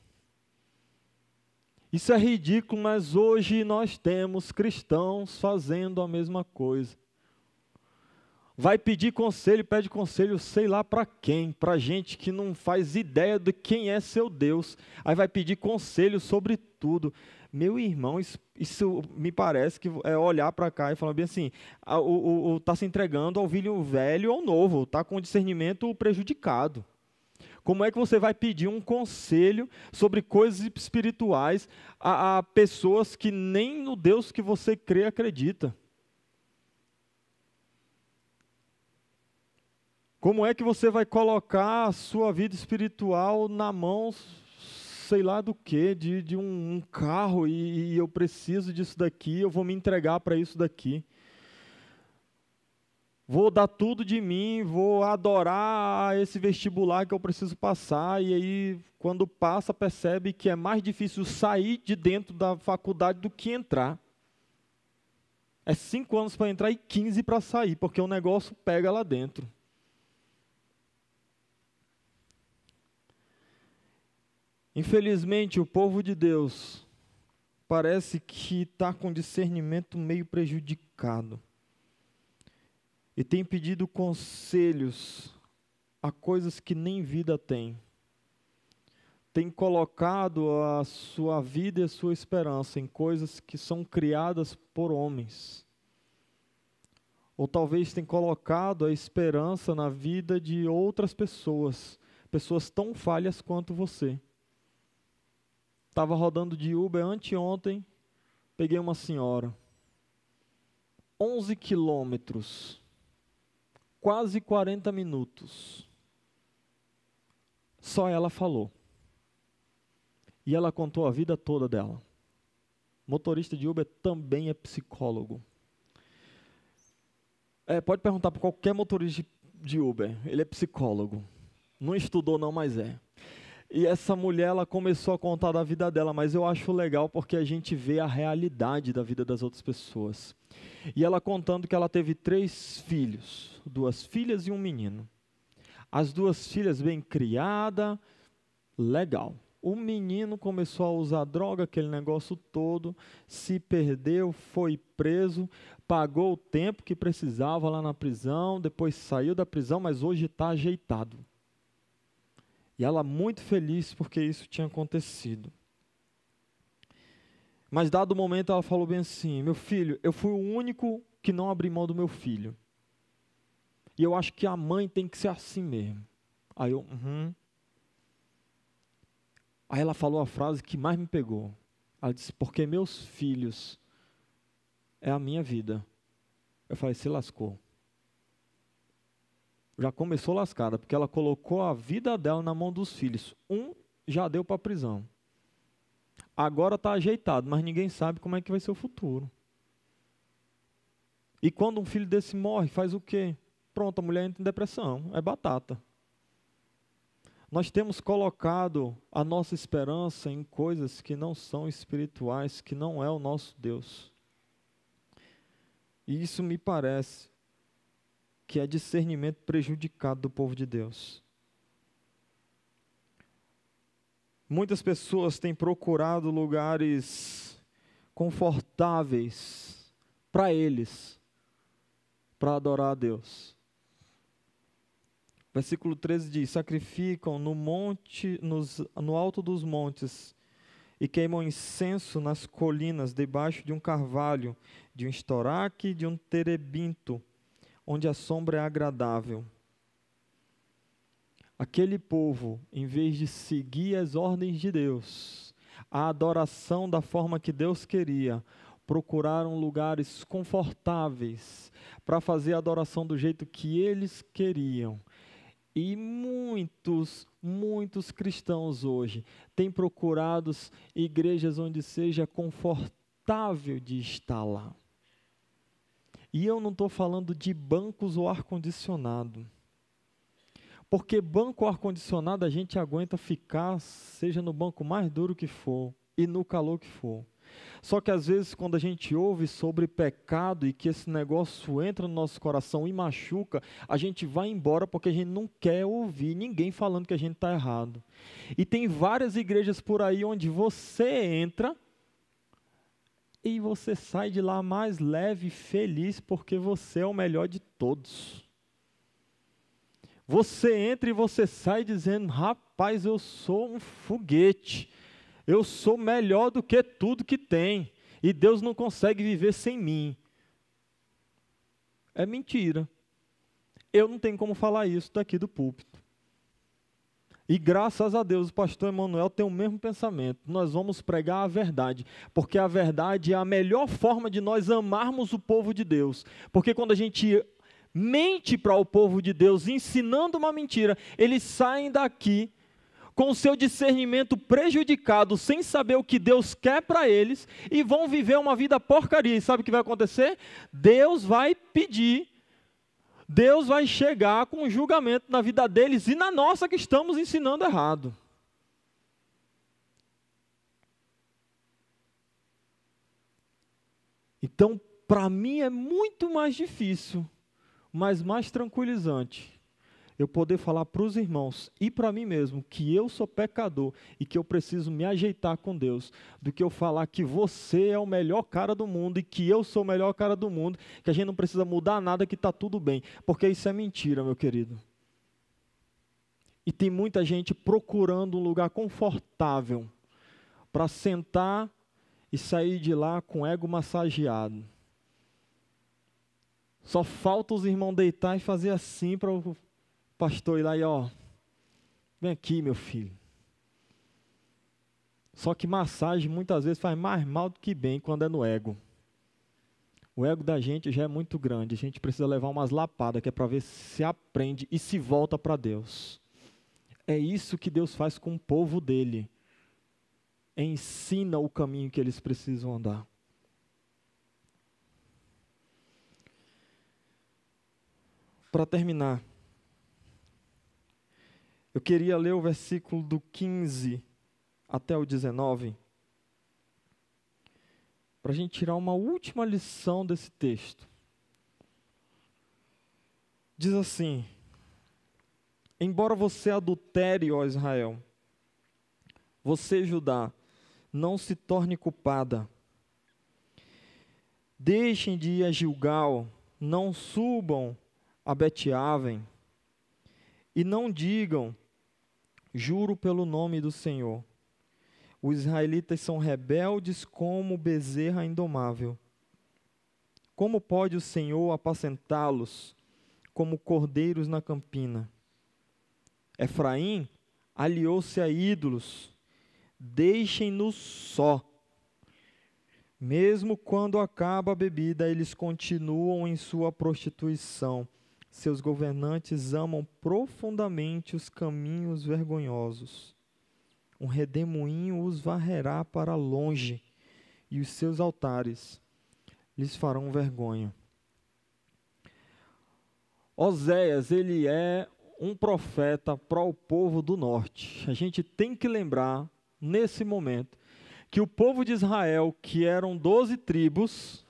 Isso é ridículo, mas hoje nós temos cristãos fazendo a mesma coisa. Vai pedir conselho, pede conselho, sei lá para quem, para gente que não faz ideia de quem é seu Deus. Aí vai pedir conselho sobre tudo. Meu irmão, isso me parece que é olhar para cá e falar bem assim, está se entregando ao vinho velho ou novo, está com o discernimento prejudicado. Como é que você vai pedir um conselho sobre coisas espirituais a pessoas que nem no Deus que você crê acredita? Como é que você vai colocar a sua vida espiritual na mão, sei lá do que, de um carro e eu preciso disso daqui, eu vou me entregar para isso daqui. Vou dar tudo de mim, vou adorar esse vestibular que eu preciso passar, e aí, quando passa, percebe que é mais difícil sair de dentro da faculdade do que entrar. É 5 anos para entrar e 15 para sair, porque o negócio pega lá dentro. Infelizmente, o povo de Deus parece que está com discernimento meio prejudicado. E tem pedido conselhos a coisas que nem vida tem. Tem colocado a sua vida e a sua esperança em coisas que são criadas por homens. Ou talvez tem colocado a esperança na vida de outras pessoas, pessoas tão falhas quanto você. Estava rodando de Uber anteontem, peguei uma senhora. 11 quilômetros, quase 40 minutos. Só ela falou. E ela contou a vida toda dela. Motorista de Uber também é psicólogo. Pode perguntar para qualquer motorista de Uber, ele é psicólogo. Não estudou não, mas é. E essa mulher, ela começou a contar da vida dela, mas eu acho legal porque a gente vê a realidade da vida das outras pessoas. E ela contando que ela teve 3 filhos, 2 filhas e um menino. As 2 filhas bem criadas, legal. O menino começou a usar droga, aquele negócio todo, se perdeu, foi preso, pagou o tempo que precisava lá na prisão, depois saiu da prisão, mas hoje está ajeitado. E ela muito feliz porque isso tinha acontecido. Mas dado o momento ela falou bem assim, meu filho, eu fui o único que não abri mão do meu filho. E eu acho que a mãe tem que ser assim mesmo. Aí eu, Aí ela falou a frase que mais me pegou. Ela disse, porque meus filhos é a minha vida. Eu falei, se lascou. Já começou lascada, porque ela colocou a vida dela na mão dos filhos. Um já deu para a prisão. Agora está ajeitado, mas ninguém sabe como é que vai ser o futuro. E quando um filho desse morre, faz o quê? Pronto, a mulher entra em depressão, é batata. Nós temos colocado a nossa esperança em coisas que não são espirituais, que não é o nosso Deus. E isso me parece que é discernimento prejudicado do povo de Deus. Muitas pessoas têm procurado lugares confortáveis para eles, para adorar a Deus. Versículo 13 diz, sacrificam no monte, no alto dos montes, e queimam incenso nas colinas, debaixo de um carvalho, de um estoraque e de um terebinto, onde a sombra é agradável. Aquele povo, em vez de seguir as ordens de Deus, a adoração da forma que Deus queria, procuraram lugares confortáveis para fazer a adoração do jeito que eles queriam. E muitos cristãos hoje têm procurado igrejas onde seja confortável confortável de estar lá. E eu não estou falando de bancos ou ar-condicionado. Porque banco ou ar-condicionado a gente aguenta ficar, seja no banco mais duro que for e no calor que for. Só que às vezes quando a gente ouve sobre pecado e que esse negócio entra no nosso coração e machuca, a gente vai embora porque a gente não quer ouvir ninguém falando que a gente está errado. E tem várias igrejas por aí onde você entra e você sai de lá mais leve e feliz porque você é o melhor de todos. Você entra e você sai dizendo, rapaz, eu sou um foguete. Eu sou melhor do que tudo que tem. E Deus não consegue viver sem mim. É mentira. Eu não tenho como falar isso daqui do púlpito. E graças a Deus o pastor Emanuel tem o mesmo pensamento. Nós vamos pregar a verdade, porque a verdade é a melhor forma de nós amarmos o povo de Deus. Porque quando a gente mente para o povo de Deus, ensinando uma mentira, eles saem daqui com o seu discernimento prejudicado, sem saber o que Deus quer para eles, e vão viver uma vida porcaria. E sabe o que vai acontecer? Deus vai pedir, Deus vai chegar com um julgamento na vida deles e na nossa que estamos ensinando errado. Então, para mim é muito mais difícil, mas mais tranquilizante, eu poder falar para os irmãos e para mim mesmo que eu sou pecador e que eu preciso me ajeitar com Deus, do que eu falar que você é o melhor cara do mundo e que eu sou o melhor cara do mundo, que a gente não precisa mudar nada, que está tudo bem, porque isso é mentira, meu querido. E tem muita gente procurando um lugar confortável para sentar e sair de lá com o ego massageado. Só falta os irmãos deitar e fazer assim para o pastor ir lá e vem aqui, meu filho. Só que massagem muitas vezes faz mais mal do que bem quando é no ego. O ego da gente já é muito grande, a gente precisa levar umas lapadas, que é para ver se aprende e se volta para Deus. É isso que Deus faz com o povo dele. Ensina o caminho que eles precisam andar. Para terminar, eu queria ler o versículo do 15 até o 19, para a gente tirar uma última lição desse texto. Diz assim: embora você adultere, ó Israel, você, Judá, não se torne culpada. Deixem de ir a Gilgal, não subam a Bet-Aven, e não digam, juro pelo nome do Senhor. Os israelitas são rebeldes como bezerra indomável. Como pode o Senhor apacentá-los como cordeiros na campina? Efraim aliou-se a ídolos, deixem-nos só. Mesmo quando acaba a bebida, eles continuam em sua prostituição. Seus governantes amam profundamente os caminhos vergonhosos. Um redemoinho os varrerá para longe, e os seus altares lhes farão vergonha. Oséias, ele é um profeta para o povo do norte. A gente tem que lembrar, nesse momento, que o povo de Israel, que eram 12 tribos,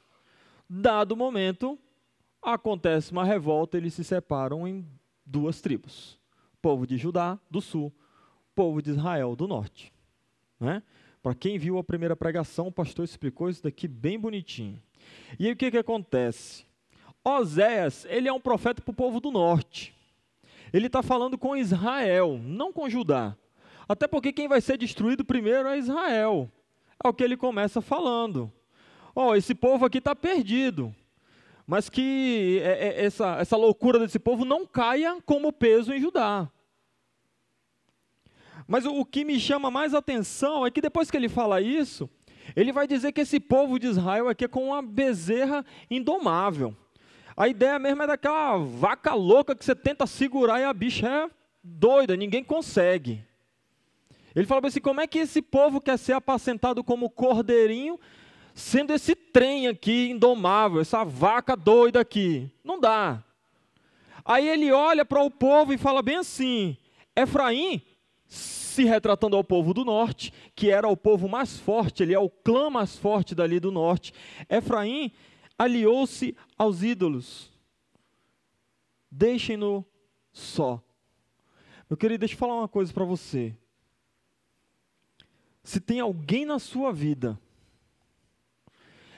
dado momento, acontece uma revolta, eles se separam em 2 tribos. Povo de Judá, do sul, povo de Israel, do norte. Né? Para quem viu a primeira pregação, o pastor explicou isso daqui bem bonitinho. E aí o que acontece? Oséias, ele é um profeta para o povo do norte. Ele está falando com Israel, não com Judá. Até porque quem vai ser destruído primeiro é Israel. É o que ele começa falando. Esse povo aqui está perdido. Mas que essa loucura desse povo não caia como peso em Judá. Mas o que me chama mais atenção é que depois que ele fala isso, ele vai dizer que esse povo de Israel aqui é como uma bezerra indomável. A ideia mesmo é daquela vaca louca que você tenta segurar e a bicha é doida, ninguém consegue. Ele fala assim, como é que esse povo quer ser apacentado como cordeirinho, sendo esse trem aqui indomável, essa vaca doida aqui. Não dá. Aí ele olha para o povo e fala bem assim: Efraim, se retratando ao povo do norte, que era o povo mais forte, ele é o clã mais forte dali do norte. Efraim aliou-se aos ídolos. Deixem-no só. Meu querido, deixa eu falar uma coisa para você. Se tem alguém na sua vida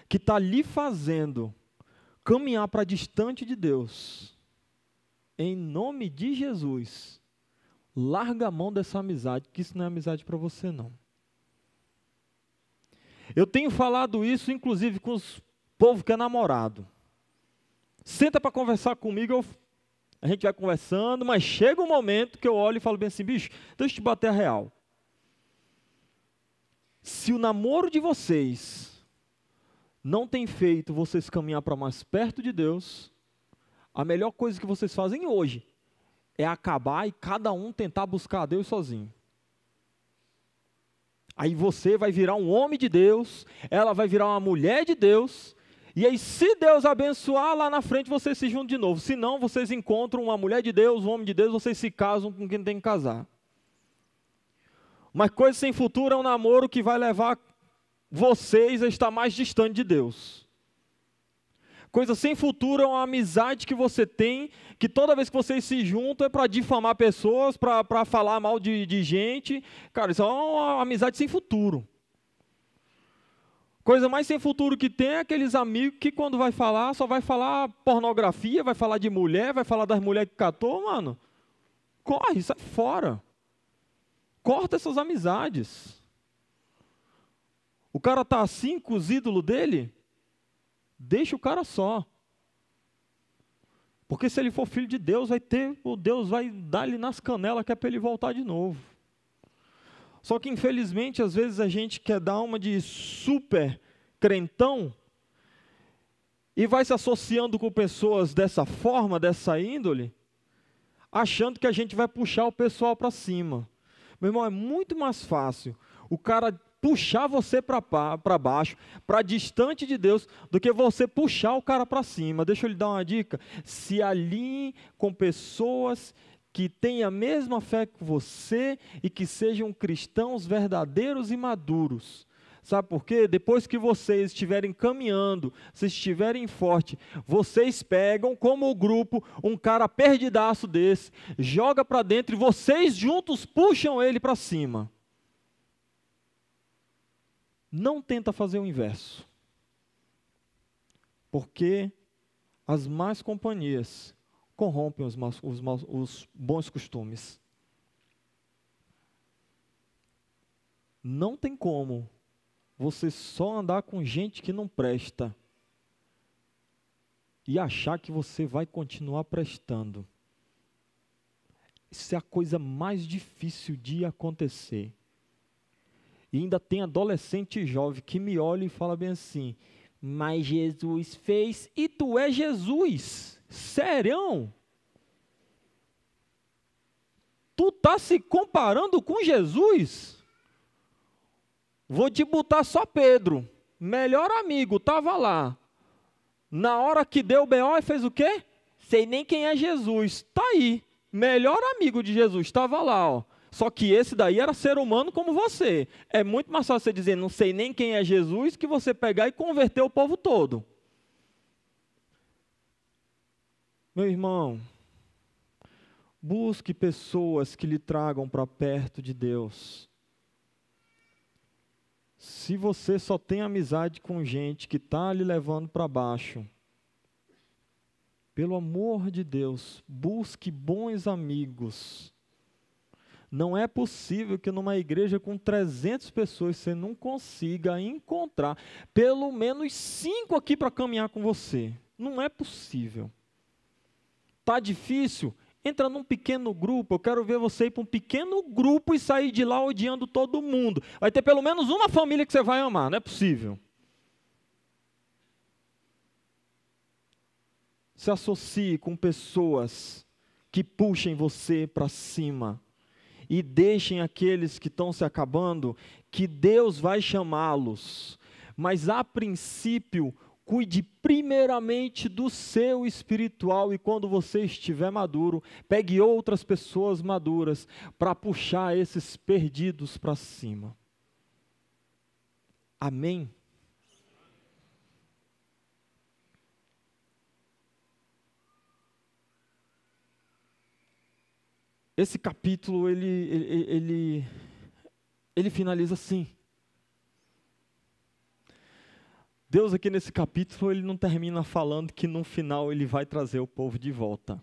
que está lhe fazendo caminhar para distante de Deus, em nome de Jesus, larga a mão dessa amizade, que isso não é amizade para você, não. Eu tenho falado isso, inclusive, com os povo que é namorado. Senta para conversar comigo, a gente vai conversando, mas chega um momento que eu olho e falo bem assim: bicho, deixa eu te bater a real. Se o namoro de vocês não tem feito vocês caminhar para mais perto de Deus, a melhor coisa que vocês fazem hoje é acabar e cada um tentar buscar a Deus sozinho. Aí você vai virar um homem de Deus, ela vai virar uma mulher de Deus, e aí se Deus abençoar, lá na frente vocês se juntam de novo. Se não, vocês encontram uma mulher de Deus, um homem de Deus, vocês se casam com quem tem que casar. Mas coisa sem futuro é um namoro que vai levar vocês a estar mais distante de Deus. Coisa sem futuro é uma amizade que você tem, que toda vez que vocês se juntam é para difamar pessoas, para falar mal de gente. Cara, isso é uma amizade sem futuro. Coisa mais sem futuro que tem é aqueles amigos que quando vai falar, só vai falar pornografia, vai falar de mulher, vai falar das mulheres que catou, mano. Corre, sai fora. Corta essas amizades. O cara tá assim com os ídolos dele, deixa o cara só. Porque se ele for filho de Deus, o Deus vai dar-lhe nas canelas que é para ele voltar de novo. Só que infelizmente, às vezes a gente quer dar uma de super crentão e vai se associando com pessoas dessa forma, dessa índole, achando que a gente vai puxar o pessoal para cima. Meu irmão, é muito mais fácil o cara puxar você para baixo, para distante de Deus, do que você puxar o cara para cima. Deixa eu lhe dar uma dica: se alinhe com pessoas que têm a mesma fé que você e que sejam cristãos verdadeiros e maduros. Sabe por quê? Depois que vocês estiverem caminhando, se estiverem fortes, vocês pegam como grupo um cara perdidaço desse, joga para dentro e vocês juntos puxam ele para cima. Não tenta fazer o inverso. Porque as más companhias corrompem os bons costumes. Não tem como você só andar com gente que não presta e achar que você vai continuar prestando. Isso é a coisa mais difícil de acontecer. E ainda tem adolescente jovem que me olha e fala bem assim: mas Jesus fez e tu é Jesus. Sério? Tu está se comparando com Jesus? Vou te botar só Pedro, melhor amigo, estava lá. Na hora que deu o B.O. e fez o quê? Sei nem quem é Jesus. Está aí, melhor amigo de Jesus, estava lá, ó. Só que esse daí era ser humano como você. É muito mais fácil você dizer, não sei nem quem é Jesus, que você pegar e converter o povo todo. Meu irmão, busque pessoas que lhe tragam para perto de Deus. Se você só tem amizade com gente que está lhe levando para baixo, pelo amor de Deus, busque bons amigos. Não é possível que numa igreja com 300 pessoas você não consiga encontrar pelo menos 5 aqui para caminhar com você. Não é possível. Está difícil? Entra num pequeno grupo. Eu quero ver você ir para um pequeno grupo e sair de lá odiando todo mundo. Vai ter pelo menos uma família que você vai amar. Não é possível. Se associe com pessoas que puxem você para cima. E deixem aqueles que estão se acabando, que Deus vai chamá-los. Mas a princípio, cuide primeiramente do seu espiritual, e quando você estiver maduro, pegue outras pessoas maduras para puxar esses perdidos para cima. Amém? Esse capítulo, ele finaliza assim. Deus aqui nesse capítulo, ele não termina falando que no final ele vai trazer o povo de volta.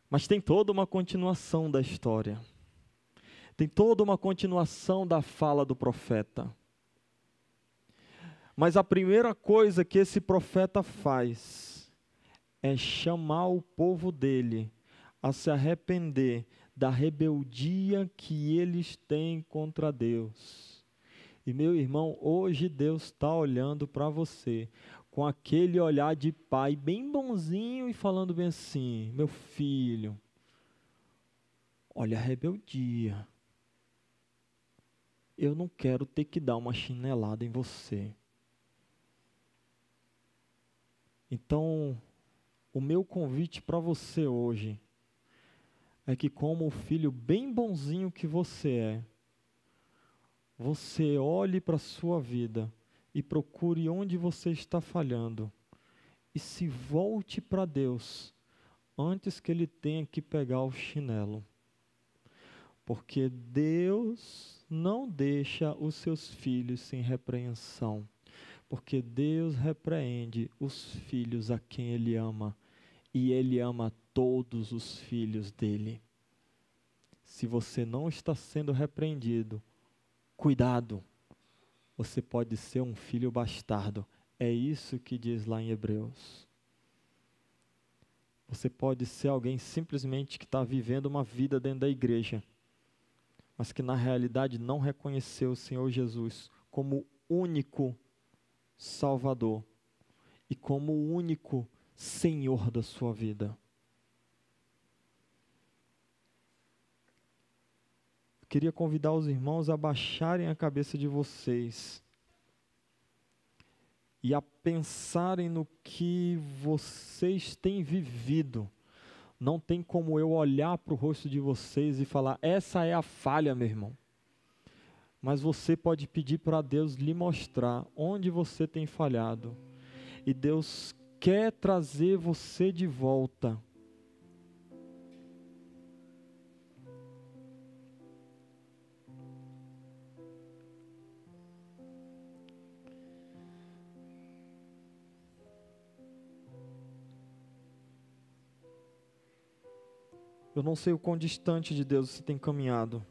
Mas tem toda uma continuação da história. Tem toda uma continuação da fala do profeta. Mas a primeira coisa que esse profeta faz é chamar o povo dele a se arrepender da rebeldia que eles têm contra Deus. E meu irmão, hoje Deus está olhando para você com aquele olhar de pai bem bonzinho e falando bem assim: meu filho, olha a rebeldia. Eu não quero ter que dar uma chinelada em você. Então, o meu convite para você hoje é que, como o filho bem bonzinho que você olhe para a sua vida e procure onde você está falhando e se volte para Deus antes que ele tenha que pegar o chinelo. Porque Deus não deixa os seus filhos sem repreensão. Porque Deus repreende os filhos a quem Ele ama. E Ele ama todos os filhos dele. Se você não está sendo repreendido, cuidado, você pode ser um filho bastardo. É isso que diz lá em Hebreus. Você pode ser alguém simplesmente que está vivendo uma vida dentro da igreja, mas que na realidade não reconheceu o Senhor Jesus como único Salvador e como o único Senhor da sua vida. Eu queria convidar os irmãos a baixarem a cabeça de vocês e a pensarem no que vocês têm vivido. Não tem como eu olhar para o rosto de vocês e falar: essa é a falha, meu irmão. Mas você pode pedir para Deus lhe mostrar onde você tem falhado. E Deus quer trazer você de volta. Eu não sei o quão distante de Deus você tem caminhado.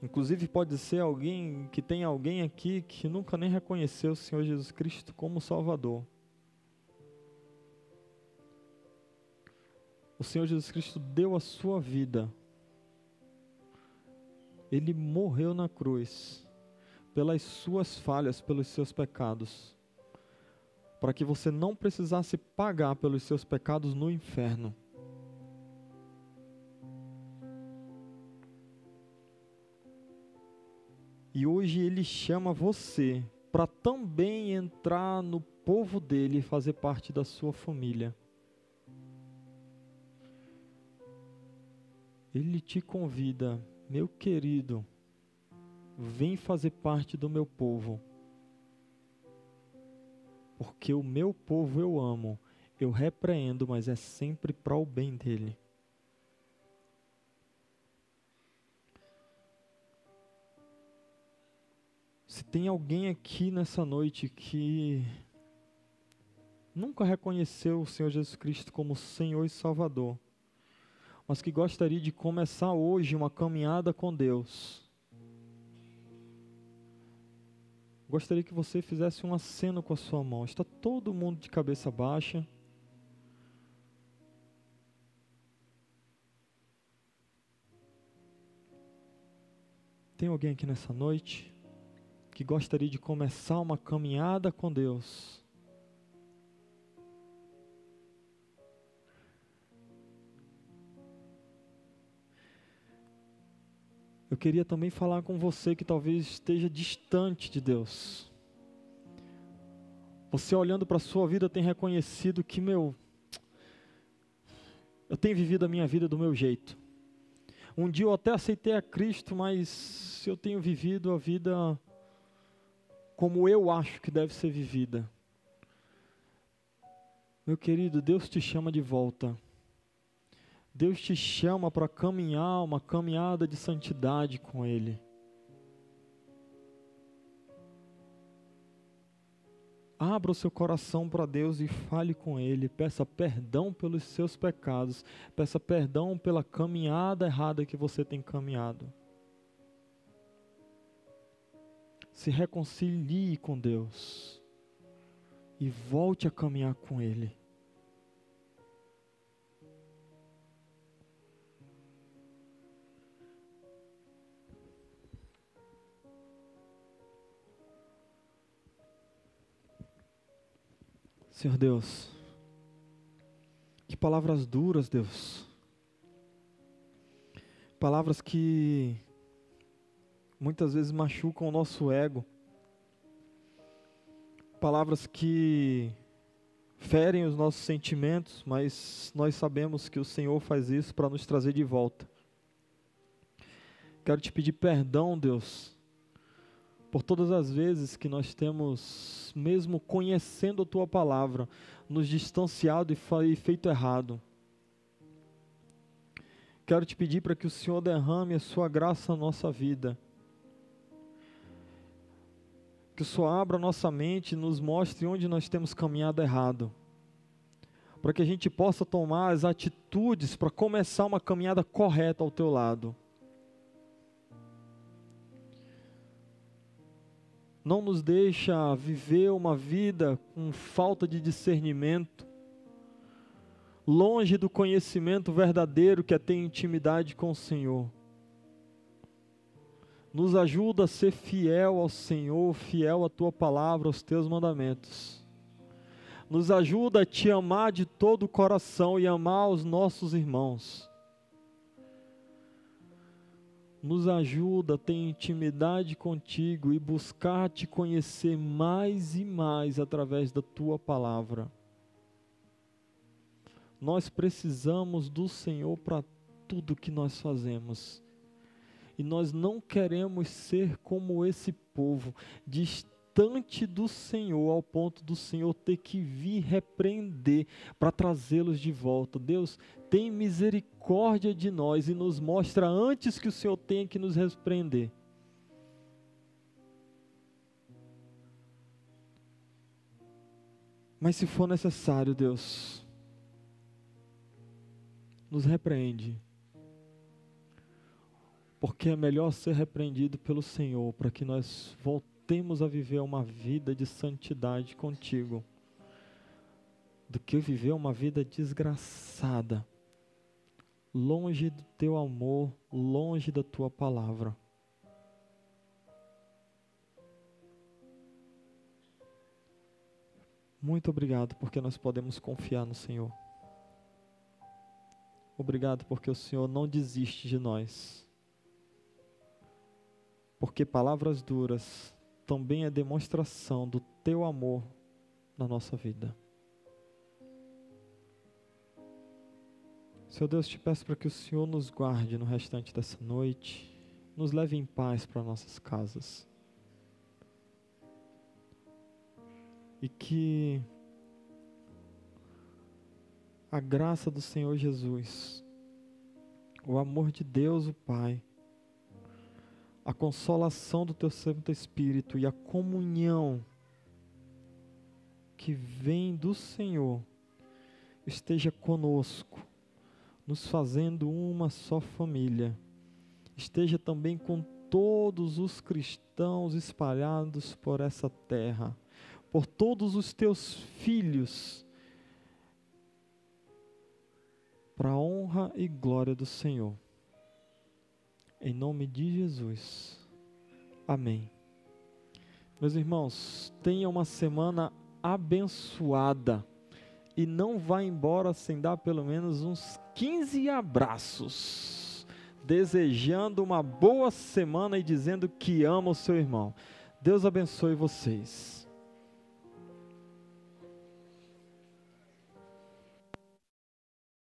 Inclusive pode ser alguém que tem alguém aqui que nunca nem reconheceu o Senhor Jesus Cristo como Salvador. O Senhor Jesus Cristo deu a sua vida. Ele morreu na cruz pelas suas falhas, pelos seus pecados, para que você não precisasse pagar pelos seus pecados no inferno. E hoje Ele chama você para também entrar no povo dEle e fazer parte da sua família. Ele te convida: meu querido, vem fazer parte do meu povo. Porque o meu povo eu amo, eu repreendo, mas é sempre para o bem dele. Se tem alguém aqui nessa noite que nunca reconheceu o Senhor Jesus Cristo como Senhor e Salvador, mas que gostaria de começar hoje uma caminhada com Deus, gostaria que você fizesse um aceno com a sua mão. Está todo mundo de cabeça baixa. Tem alguém aqui nessa noite que gostaria de começar uma caminhada com Deus? Eu Eu queria também falar com você que talvez esteja distante de Deus. Você olhando para a sua vida tem reconhecido que, eu tenho vivido a minha vida do meu jeito. Um dia eu até aceitei a Cristo, mas eu tenho vivido a vida como eu acho que deve ser vivida. Meu querido, Deus te chama de volta. Deus te chama para caminhar uma caminhada de santidade com Ele. Abra o seu coração para Deus e fale com Ele. Peça perdão pelos seus pecados. Peça perdão pela caminhada errada que você tem caminhado. Se reconcilie com Deus e volte a caminhar com Ele. Senhor Deus, que palavras duras, Deus. Palavras que muitas vezes machucam o nosso ego. Palavras que ferem os nossos sentimentos, mas nós sabemos que o Senhor faz isso para nos trazer de volta. Quero te pedir perdão, Deus, por todas as vezes que nós temos, mesmo conhecendo a Tua palavra, nos distanciado e feito errado. Quero te pedir para que o Senhor derrame a Sua graça na nossa vida. Que o Senhor abra a nossa mente e nos mostre onde nós temos caminhado errado. Para que a gente possa tomar as atitudes para começar uma caminhada correta ao Teu lado. Não nos deixa viver uma vida com falta de discernimento, longe do conhecimento verdadeiro que é ter intimidade com o Senhor. Nos ajuda a ser fiel ao Senhor, fiel à Tua palavra, aos Teus mandamentos. Nos ajuda a Te amar de todo o coração e amar os nossos irmãos. Nos ajuda a ter intimidade contigo e buscar Te conhecer mais e mais através da Tua palavra. Nós precisamos do Senhor para tudo que nós fazemos. E nós não queremos ser como esse povo, distante do Senhor, ao ponto do Senhor ter que vir repreender para trazê-los de volta. Deus, tem misericórdia de nós e nos mostra antes que o Senhor tenha que nos repreender. Mas se for necessário, Deus, nos repreende. Porque é melhor ser repreendido pelo Senhor, para que nós voltemos a viver uma vida de santidade contigo, do que viver uma vida desgraçada, longe do Teu amor, longe da Tua palavra. Muito obrigado porque nós podemos confiar no Senhor. Obrigado porque o Senhor não desiste de nós. Porque palavras duras também é demonstração do Teu amor na nossa vida. Senhor Deus, te peço para que o Senhor nos guarde no restante dessa noite, nos leve em paz para nossas casas. E que a graça do Senhor Jesus, o amor de Deus o Pai, a consolação do Teu Santo Espírito e a comunhão que vem do Senhor esteja conosco, nos fazendo uma só família. Esteja também com todos os cristãos espalhados por essa terra, por todos os Teus filhos, para a honra e glória do Senhor. Em nome de Jesus. Amém. Meus irmãos, tenha uma semana abençoada. E não vá embora sem dar pelo menos uns 15 abraços. desejando uma boa semana e dizendo que ama o seu irmão. Deus abençoe vocês.